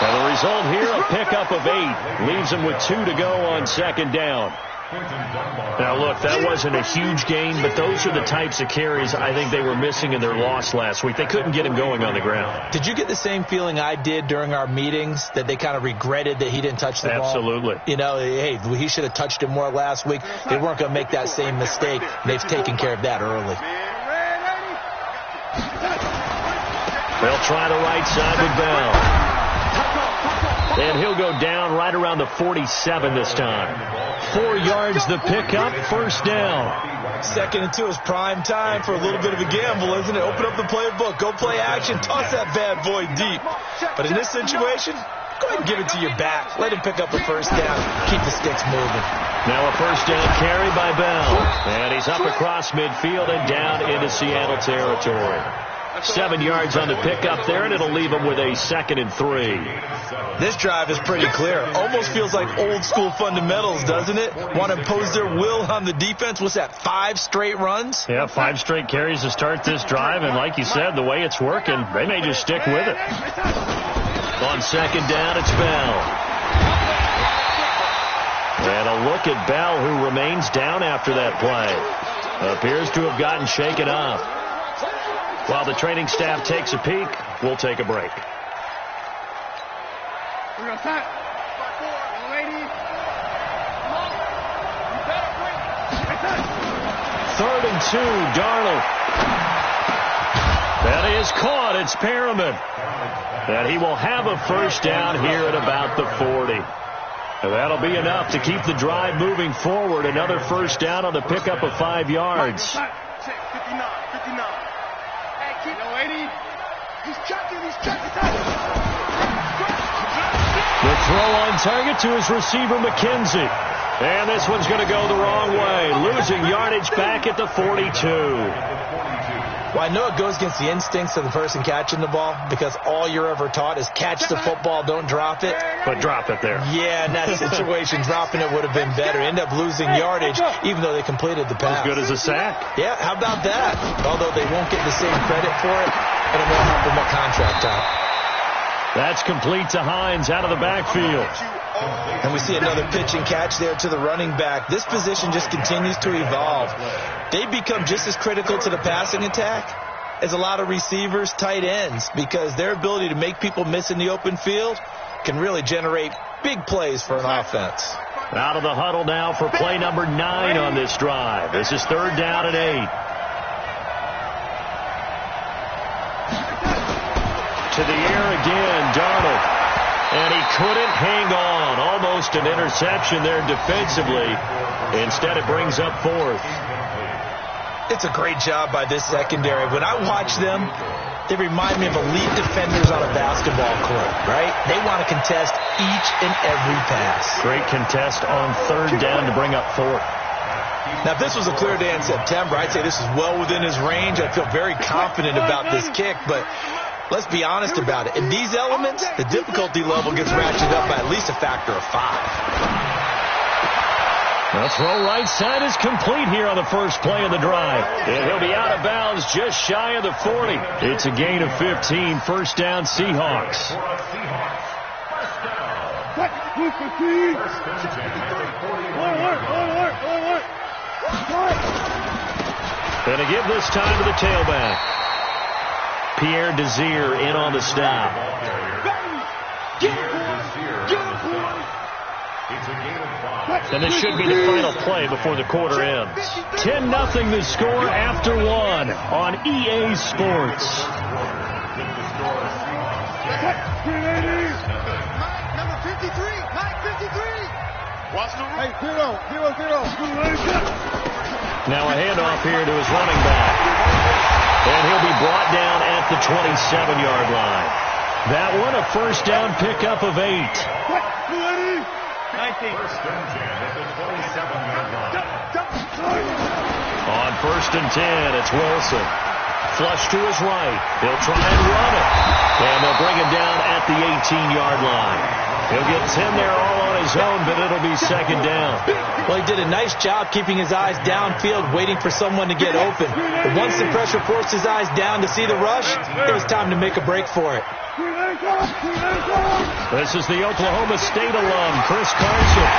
And the result here, a pickup of 8. Leaves them with 2 to go on second down. Now, look, that wasn't a huge gain, but those are the types of carries I think they were missing in their loss last week. They couldn't get him going on the ground. Did you get the same feeling I did during our meetings, that they kind of regretted that he didn't touch the ball? Absolutely. You know, hey, he should have touched it more last week. They weren't going to make that same mistake. They've taken care of that early. They'll try the right side with Bell. And he'll go down right around the 47 this time. 4 yards the pickup, first down. 2nd and 2 is prime time for a little bit of a gamble, isn't it? Open up the playbook, go play action, toss that bad boy deep. But in this situation, go ahead and give it to your back. Let him pick up a first down. Keep the sticks moving. Now a first down carry by Bell. And he's up across midfield and down into Seattle territory. 7 yards on the pickup there, and it'll leave him with a 2nd and 3. This drive is pretty clear. Almost feels like old school fundamentals, doesn't it? Want to impose their will on the defense. What's that, 5 straight runs? Yeah, 5 straight carries to start this drive, and like you said, the way it's working, they may just stick with it. On second down, it's Bell. And a look at Bell, who remains down after that play. Appears to have gotten shaken up. While the training staff takes a peek, we'll take a break. Third and 2, Darnold. That is caught. It's Perriman. And he will have a first down here at about the 40. And that'll be enough to keep the drive moving forward. Another first down on the pickup of 5 yards. check. 59. Hey, keep it. 80. He's checking. The throw on target to his receiver, McKenzie. And this one's going to go the wrong way, losing yardage back at the 42. Well, I know it goes against the instincts of the person catching the ball because all you're ever taught is catch the football, don't drop it. But drop it there. Yeah, in that situation, dropping it would have been better. End up losing yardage, even though they completed the pass. As good as a sack. Yeah, how about that? Although they won't get the same credit for it, and it won't help them at contract time. That's complete to Hines out of the backfield. And we see another pitch and catch there to the running back. This position just continues to evolve. They become just as critical to the passing attack as a lot of receivers, tight ends, because their ability to make people miss in the open field can really generate big plays for an offense. Out of the huddle now for play number 9 on this drive. This is 3rd down and 8. To the air again, Darnold. And he couldn't hang on. Almost an interception there defensively. Instead, it brings up 4th. It's a great job by this secondary. When I watch them, they remind me of elite defenders on a basketball court, right? They want to contest each and every pass. Great contest on 3rd down to bring up 4th. Now, if this was a clear day in September, I'd say this is well within his range. I'd feel very confident about this kick, but let's be honest about it. In these elements, the difficulty level gets ratcheted up by at least a factor of 5. The throw right side is complete here on the first play of the drive. And he'll be out of bounds just shy of the 40. It's a gain of 15. First down, Seahawks. And to give this time to the tailback. Pierre Desir in on the stop. And this should be the final play before the quarter ends. 10-0 the score after 1 on EA Sports. Number 53. Watch the Hey, 0. Now a handoff here to his running back. And he'll be brought down at the 27-yard line. That one a first down pickup of 8. 19. First and 10 at the 27-yard line. On 1st and 10, it's Wilson. Flush to his right. He'll try and run it. And they'll bring him down at the 18-yard line. He'll get 10 there all on his own, but it'll be 2nd down. Well, he did a nice job keeping his eyes downfield, waiting for someone to get open. But once the pressure forced his eyes down to see the rush, it was time to make a break for it. This is the Oklahoma State alum, Chris Carson.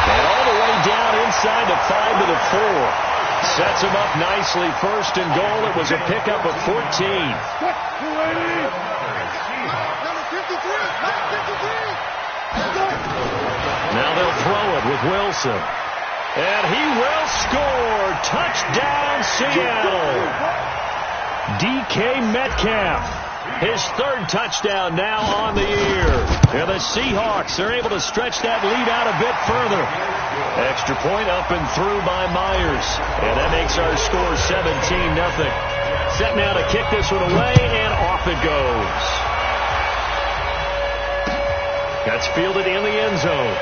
And all the way down inside the 5 to the 4. Sets him up nicely. 1st and goal. It was a pickup of 14. Number 53. Now they'll throw it with Wilson. And he will score. Touchdown, Seattle. DK Metcalf. His 3rd touchdown now on the year. And the Seahawks are able to stretch that lead out a bit further. Extra point up and through by Myers. And that makes our score 17-0. Set now to kick this one away, and off it goes. That's fielded in the end zone.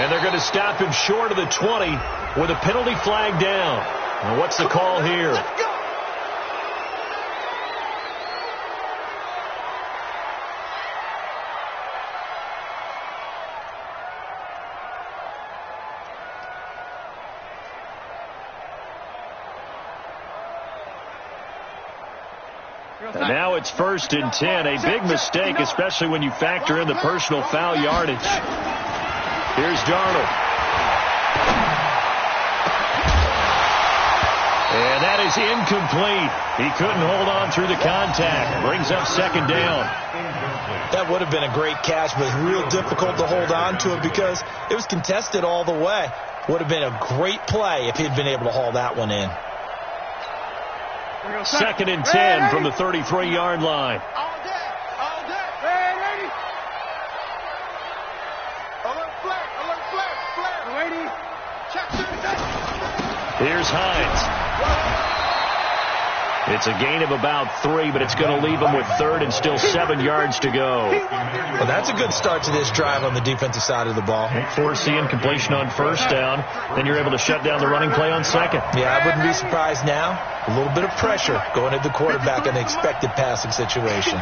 And they're going to stop him short of the 20 with a penalty flag down. Now what's the call here? And now it's 1st and 10. A big mistake, especially when you factor in the personal foul yardage. Here's Darnold. And that is incomplete. He couldn't hold on through the contact. Brings up 2nd down. That would have been a great catch, but it's real difficult to hold on to it because it was contested all the way. Would have been a great play if he'd been able to haul that one in. 2nd and 10 from the 33-yard line. All day. Ready. Alert flag. Ready. Check. Here's Hines. It's a gain of about 3, but it's going to leave them with third and still 7 yards to go. Well, that's a good start to this drive on the defensive side of the ball. Force the incompletion on first down. Then you're able to shut down the running play on second. Yeah, I wouldn't be surprised now. A little bit of pressure going at the quarterback in an expected passing situation.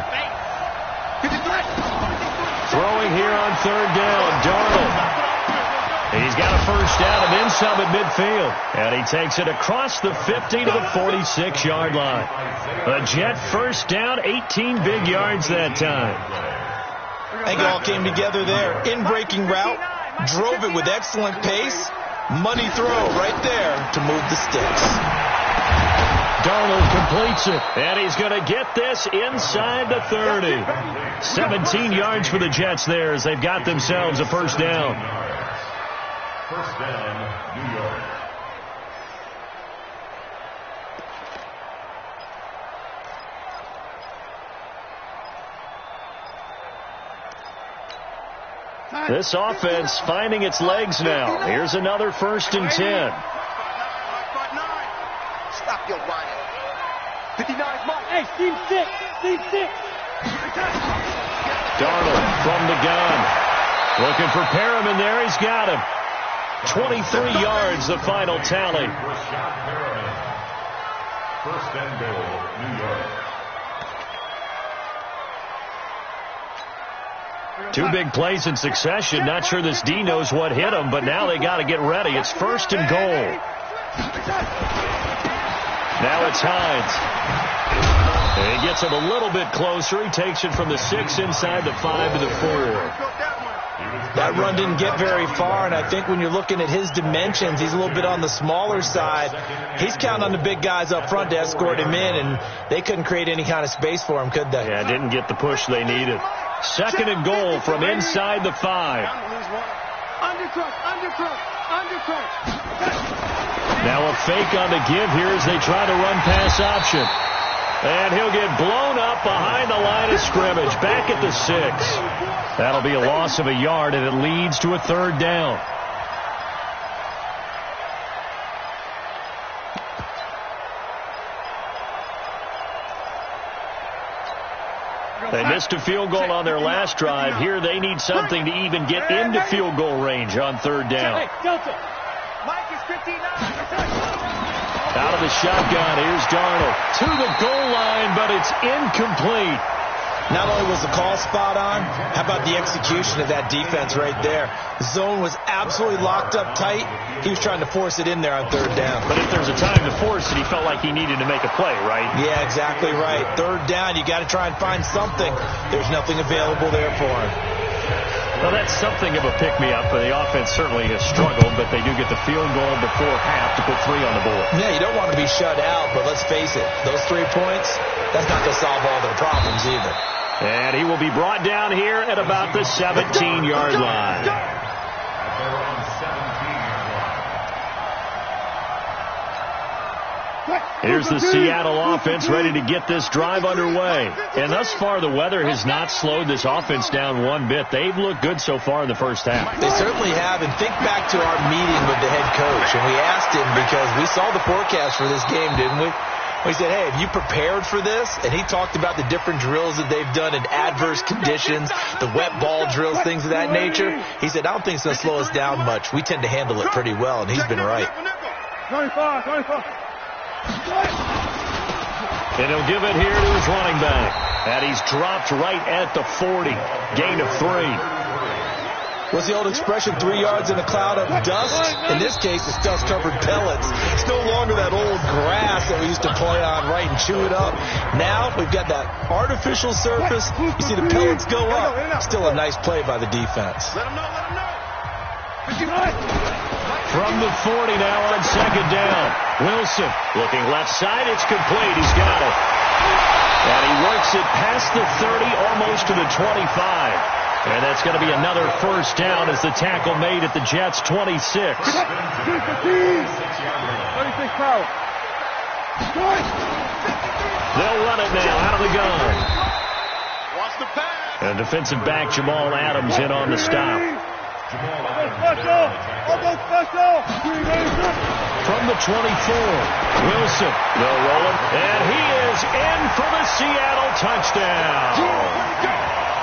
Throwing here on third down, Darnold. He's got a first down and then some at midfield. And he takes it across the 50 to the 46-yard line. A Jet first down, 18 big yards that time. I think it all came together there. In-breaking route, drove it with excellent pace. Money throw right there to move the sticks. Darnold completes it, and he's going to get this inside the 30. 17 yards for the Jets there as they've got themselves a first down. First down, New York. This offense finding its legs now. Here's another 1st and 10. Stop your whining. 59's mark. Hey, team 6. Team 6. Darnold from the gun. Looking for Perriman there. He's got him. 23 yards, the final tally. First and goal, New York. 2 big plays in succession. Not sure this D knows what hit him, but now they got to get ready. It's 1st and goal. Now it's Hines. And he gets him a little bit closer. He takes it from the 6 inside the 5 to the 4. That run didn't get very far, and I think when you're looking at his dimensions, he's a little bit on the smaller side. He's counting on the big guys up front to escort him in, and they couldn't create any kind of space for him, could they? Yeah, didn't get the push they needed. 2nd and goal from inside the 5. Now a fake on the give here as they try to run pass option. And he'll get blown up behind the line of scrimmage, back at the 6. That'll be a loss of a yard, and it leads to a 3rd down. They missed a field goal on their last drive. Here they need something to even get into field goal range on 3rd down. Mike is 59. Out of the shotgun, here's Darnold. To the goal line, but it's incomplete. Not only was the call spot on, how about the execution of that defense right there? The zone was absolutely locked up tight. He was trying to force it in there on 3rd down. But if there's a time to force it, he felt like he needed to make a play, right? Yeah, exactly right. 3rd down, you got to try and find something. There's nothing available there for him. Well, that's something of a pick-me-up. The offense certainly has struggled, but they do get the field goal before half to put 3 on the board. Yeah, you don't want to be shut out, but let's face it, those 3 points, that's not going to solve all their problems either. And he will be brought down here at about the 17-yard line. Here's the Seattle offense ready to get this drive underway. And thus far, the weather has not slowed this offense down one bit. They've looked good so far in the first half. They certainly have. And think back to our meeting with the head coach. And we asked him, because we saw the forecast for this game, didn't we? We said, hey, have you prepared for this? And he talked about the different drills that they've done in adverse conditions, the wet ball drills, things of that nature. He said, I don't think it's going to slow us down much. We tend to handle it pretty well, and he's been right. 24. And he'll give it here to his running back. And he's dropped right at the 40. Gain of 3. What's the old expression, 3 yards in a cloud of dust? In this case, it's dust-covered pellets. It's no longer that old grass that we used to play on, right, and chew it up. Now we've got that artificial surface. You see the pellets go up. Still a nice play by the defense. Let him know. From the 40 now on 2nd down. Wilson looking left side. It's complete. He's got it. And he works it past the 30, almost to the 25. And that's going to be another first down as the tackle made at the Jets' 26. 36 power. They'll run it now out of the gun. Watch the pass. And defensive back Jamal Adams in on the stop. From the 24, Wilson, they'll roll him, and he is in for the Seattle touchdown.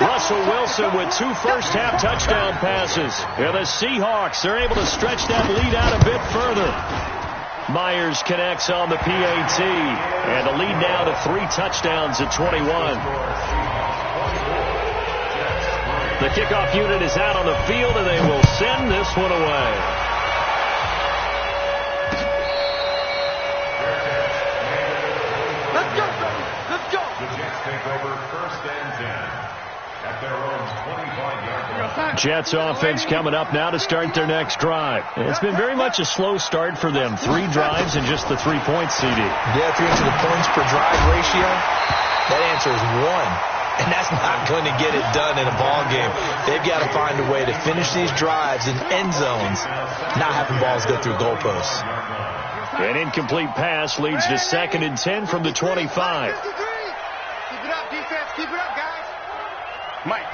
Russell Wilson with 2 first-half touchdown passes. And the Seahawks are able to stretch that lead out a bit further. Myers connects on the PAT, and the lead now to 3 touchdowns at 21. The kickoff unit is out on the field, and they will send this one away. Let's go, baby. Let's go. The Jets take over 1st and 10 at their own 25-yard line. Jets offense coming up now to start their next drive. It's been very much a slow start for them. 3 drives and just the 3 points, CD. Yeah, if you're into the points per drive ratio, that answer is 1. And that's not going to get it done in a ball game. They've got to find a way to finish these drives in end zones, not having balls go through goalposts. An incomplete pass leads to 2nd and 10 from the 25. Keep it up, defense. Keep it up, guys. Mike.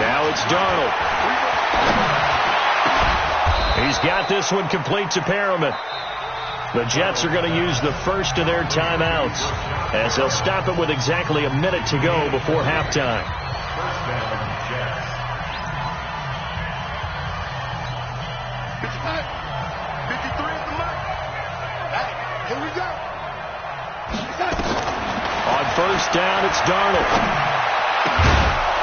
Now it's Darnold. He's got this one complete to Perriman. The Jets are going to use the first of their timeouts as they'll stop it with exactly a minute to go before halftime. First down, Jets. 53 is the mark. Hey, here we go. On first down, it's Darnold.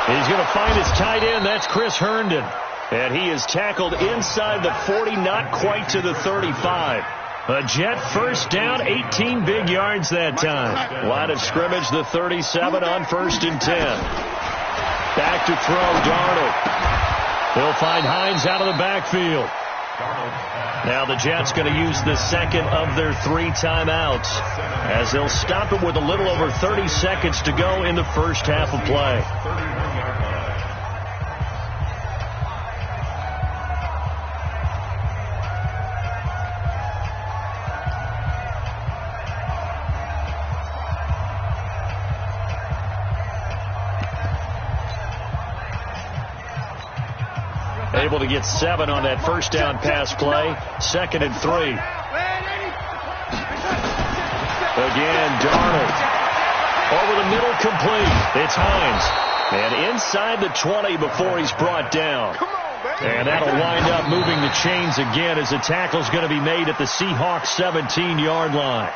He's going to find his tight end. That's Chris Herndon. And he is tackled inside the 40, not quite to the 35. A Jet first down, 18 big yards that time. Line of scrimmage, the 37 on 1st and 10. Back to throw, Darnold. He'll find Hines out of the backfield. Now the Jets going to use the second of their 3 timeouts as they'll stop it with a little over 30 seconds to go in the first half of play. Able to get 7 on that first down pass play. 2nd and 3. Again, Darnold. Over the middle, complete. It's Hines. And inside the 20 before he's brought down. And that'll wind up moving the chains again as the tackle's going to be made at the Seahawks 17-yard line.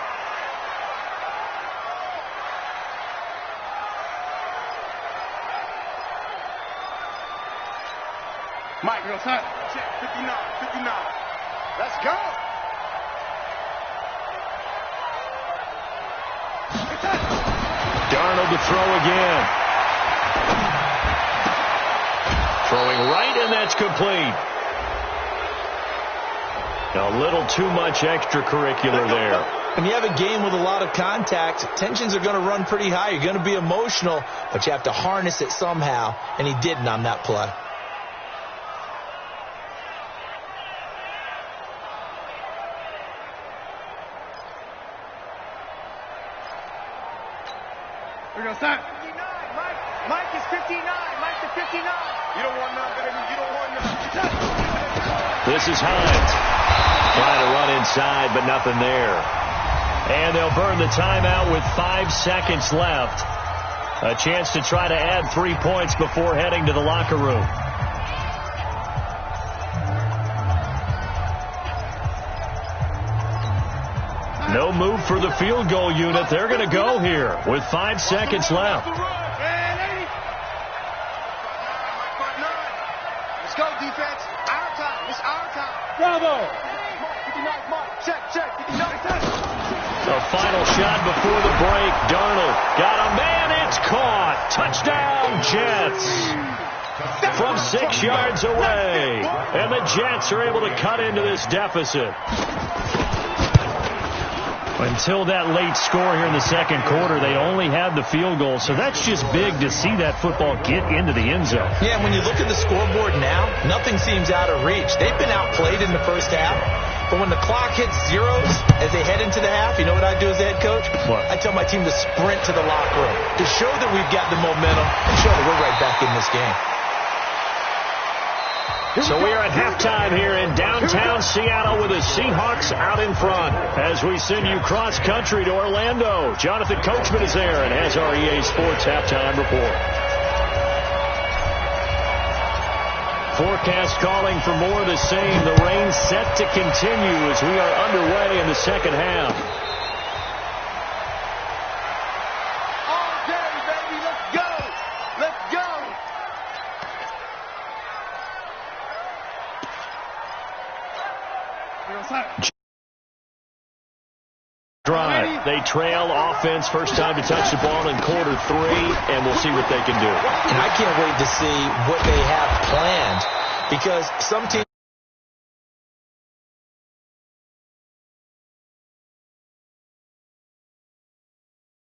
Mike, real time. Check, 59. Let's go. Darnold to throw again. Throwing right, and that's complete. A little too much extracurricular there. When you have a game with a lot of contact, tensions are going to run pretty high. You're going to be emotional, but you have to harness it somehow, and he didn't on that play. We're going to start. 59, Mike. Mike is 59. Mike is 59. You don't want none, baby. You don't want none. This is Hines. Trying to run inside, but nothing there. And they'll burn the timeout with 5 seconds left. A chance to try to add 3 points before heading to the locker room. No move for the field goal unit. They're going to go here with 5 seconds left. Let's go, defense. Our time. It's our time. Bravo. 59, Mark. Check. 59. A final shot before the break. Darnold got a man. It's caught. Touchdown, Jets. From 6 yards away. And the Jets are able to cut into this deficit. Until that late score here in the second quarter, they only had the field goal. So that's just big to see that football get into the end zone. Yeah, and when you look at the scoreboard now, nothing seems out of reach. They've been outplayed in the first half. But when the clock hits zeros as they head into the half, you know what I do as the head coach? What? I tell my team to sprint to the locker room to show that we've got the momentum and show that we're right back in this game. So we are at halftime here in downtown Seattle with the Seahawks out in front. As we send you cross-country to Orlando, Jonathan Coachman is there and has our EA Sports halftime report. Forecast calling for more of the same. The rain set to continue as we are underway in the second half. All day, baby. Let's go. Let's go. Drive. They trail offense. First time to touch the ball in quarter 3, and we'll see what they can do. And I can't wait to see what they have planned, because some teams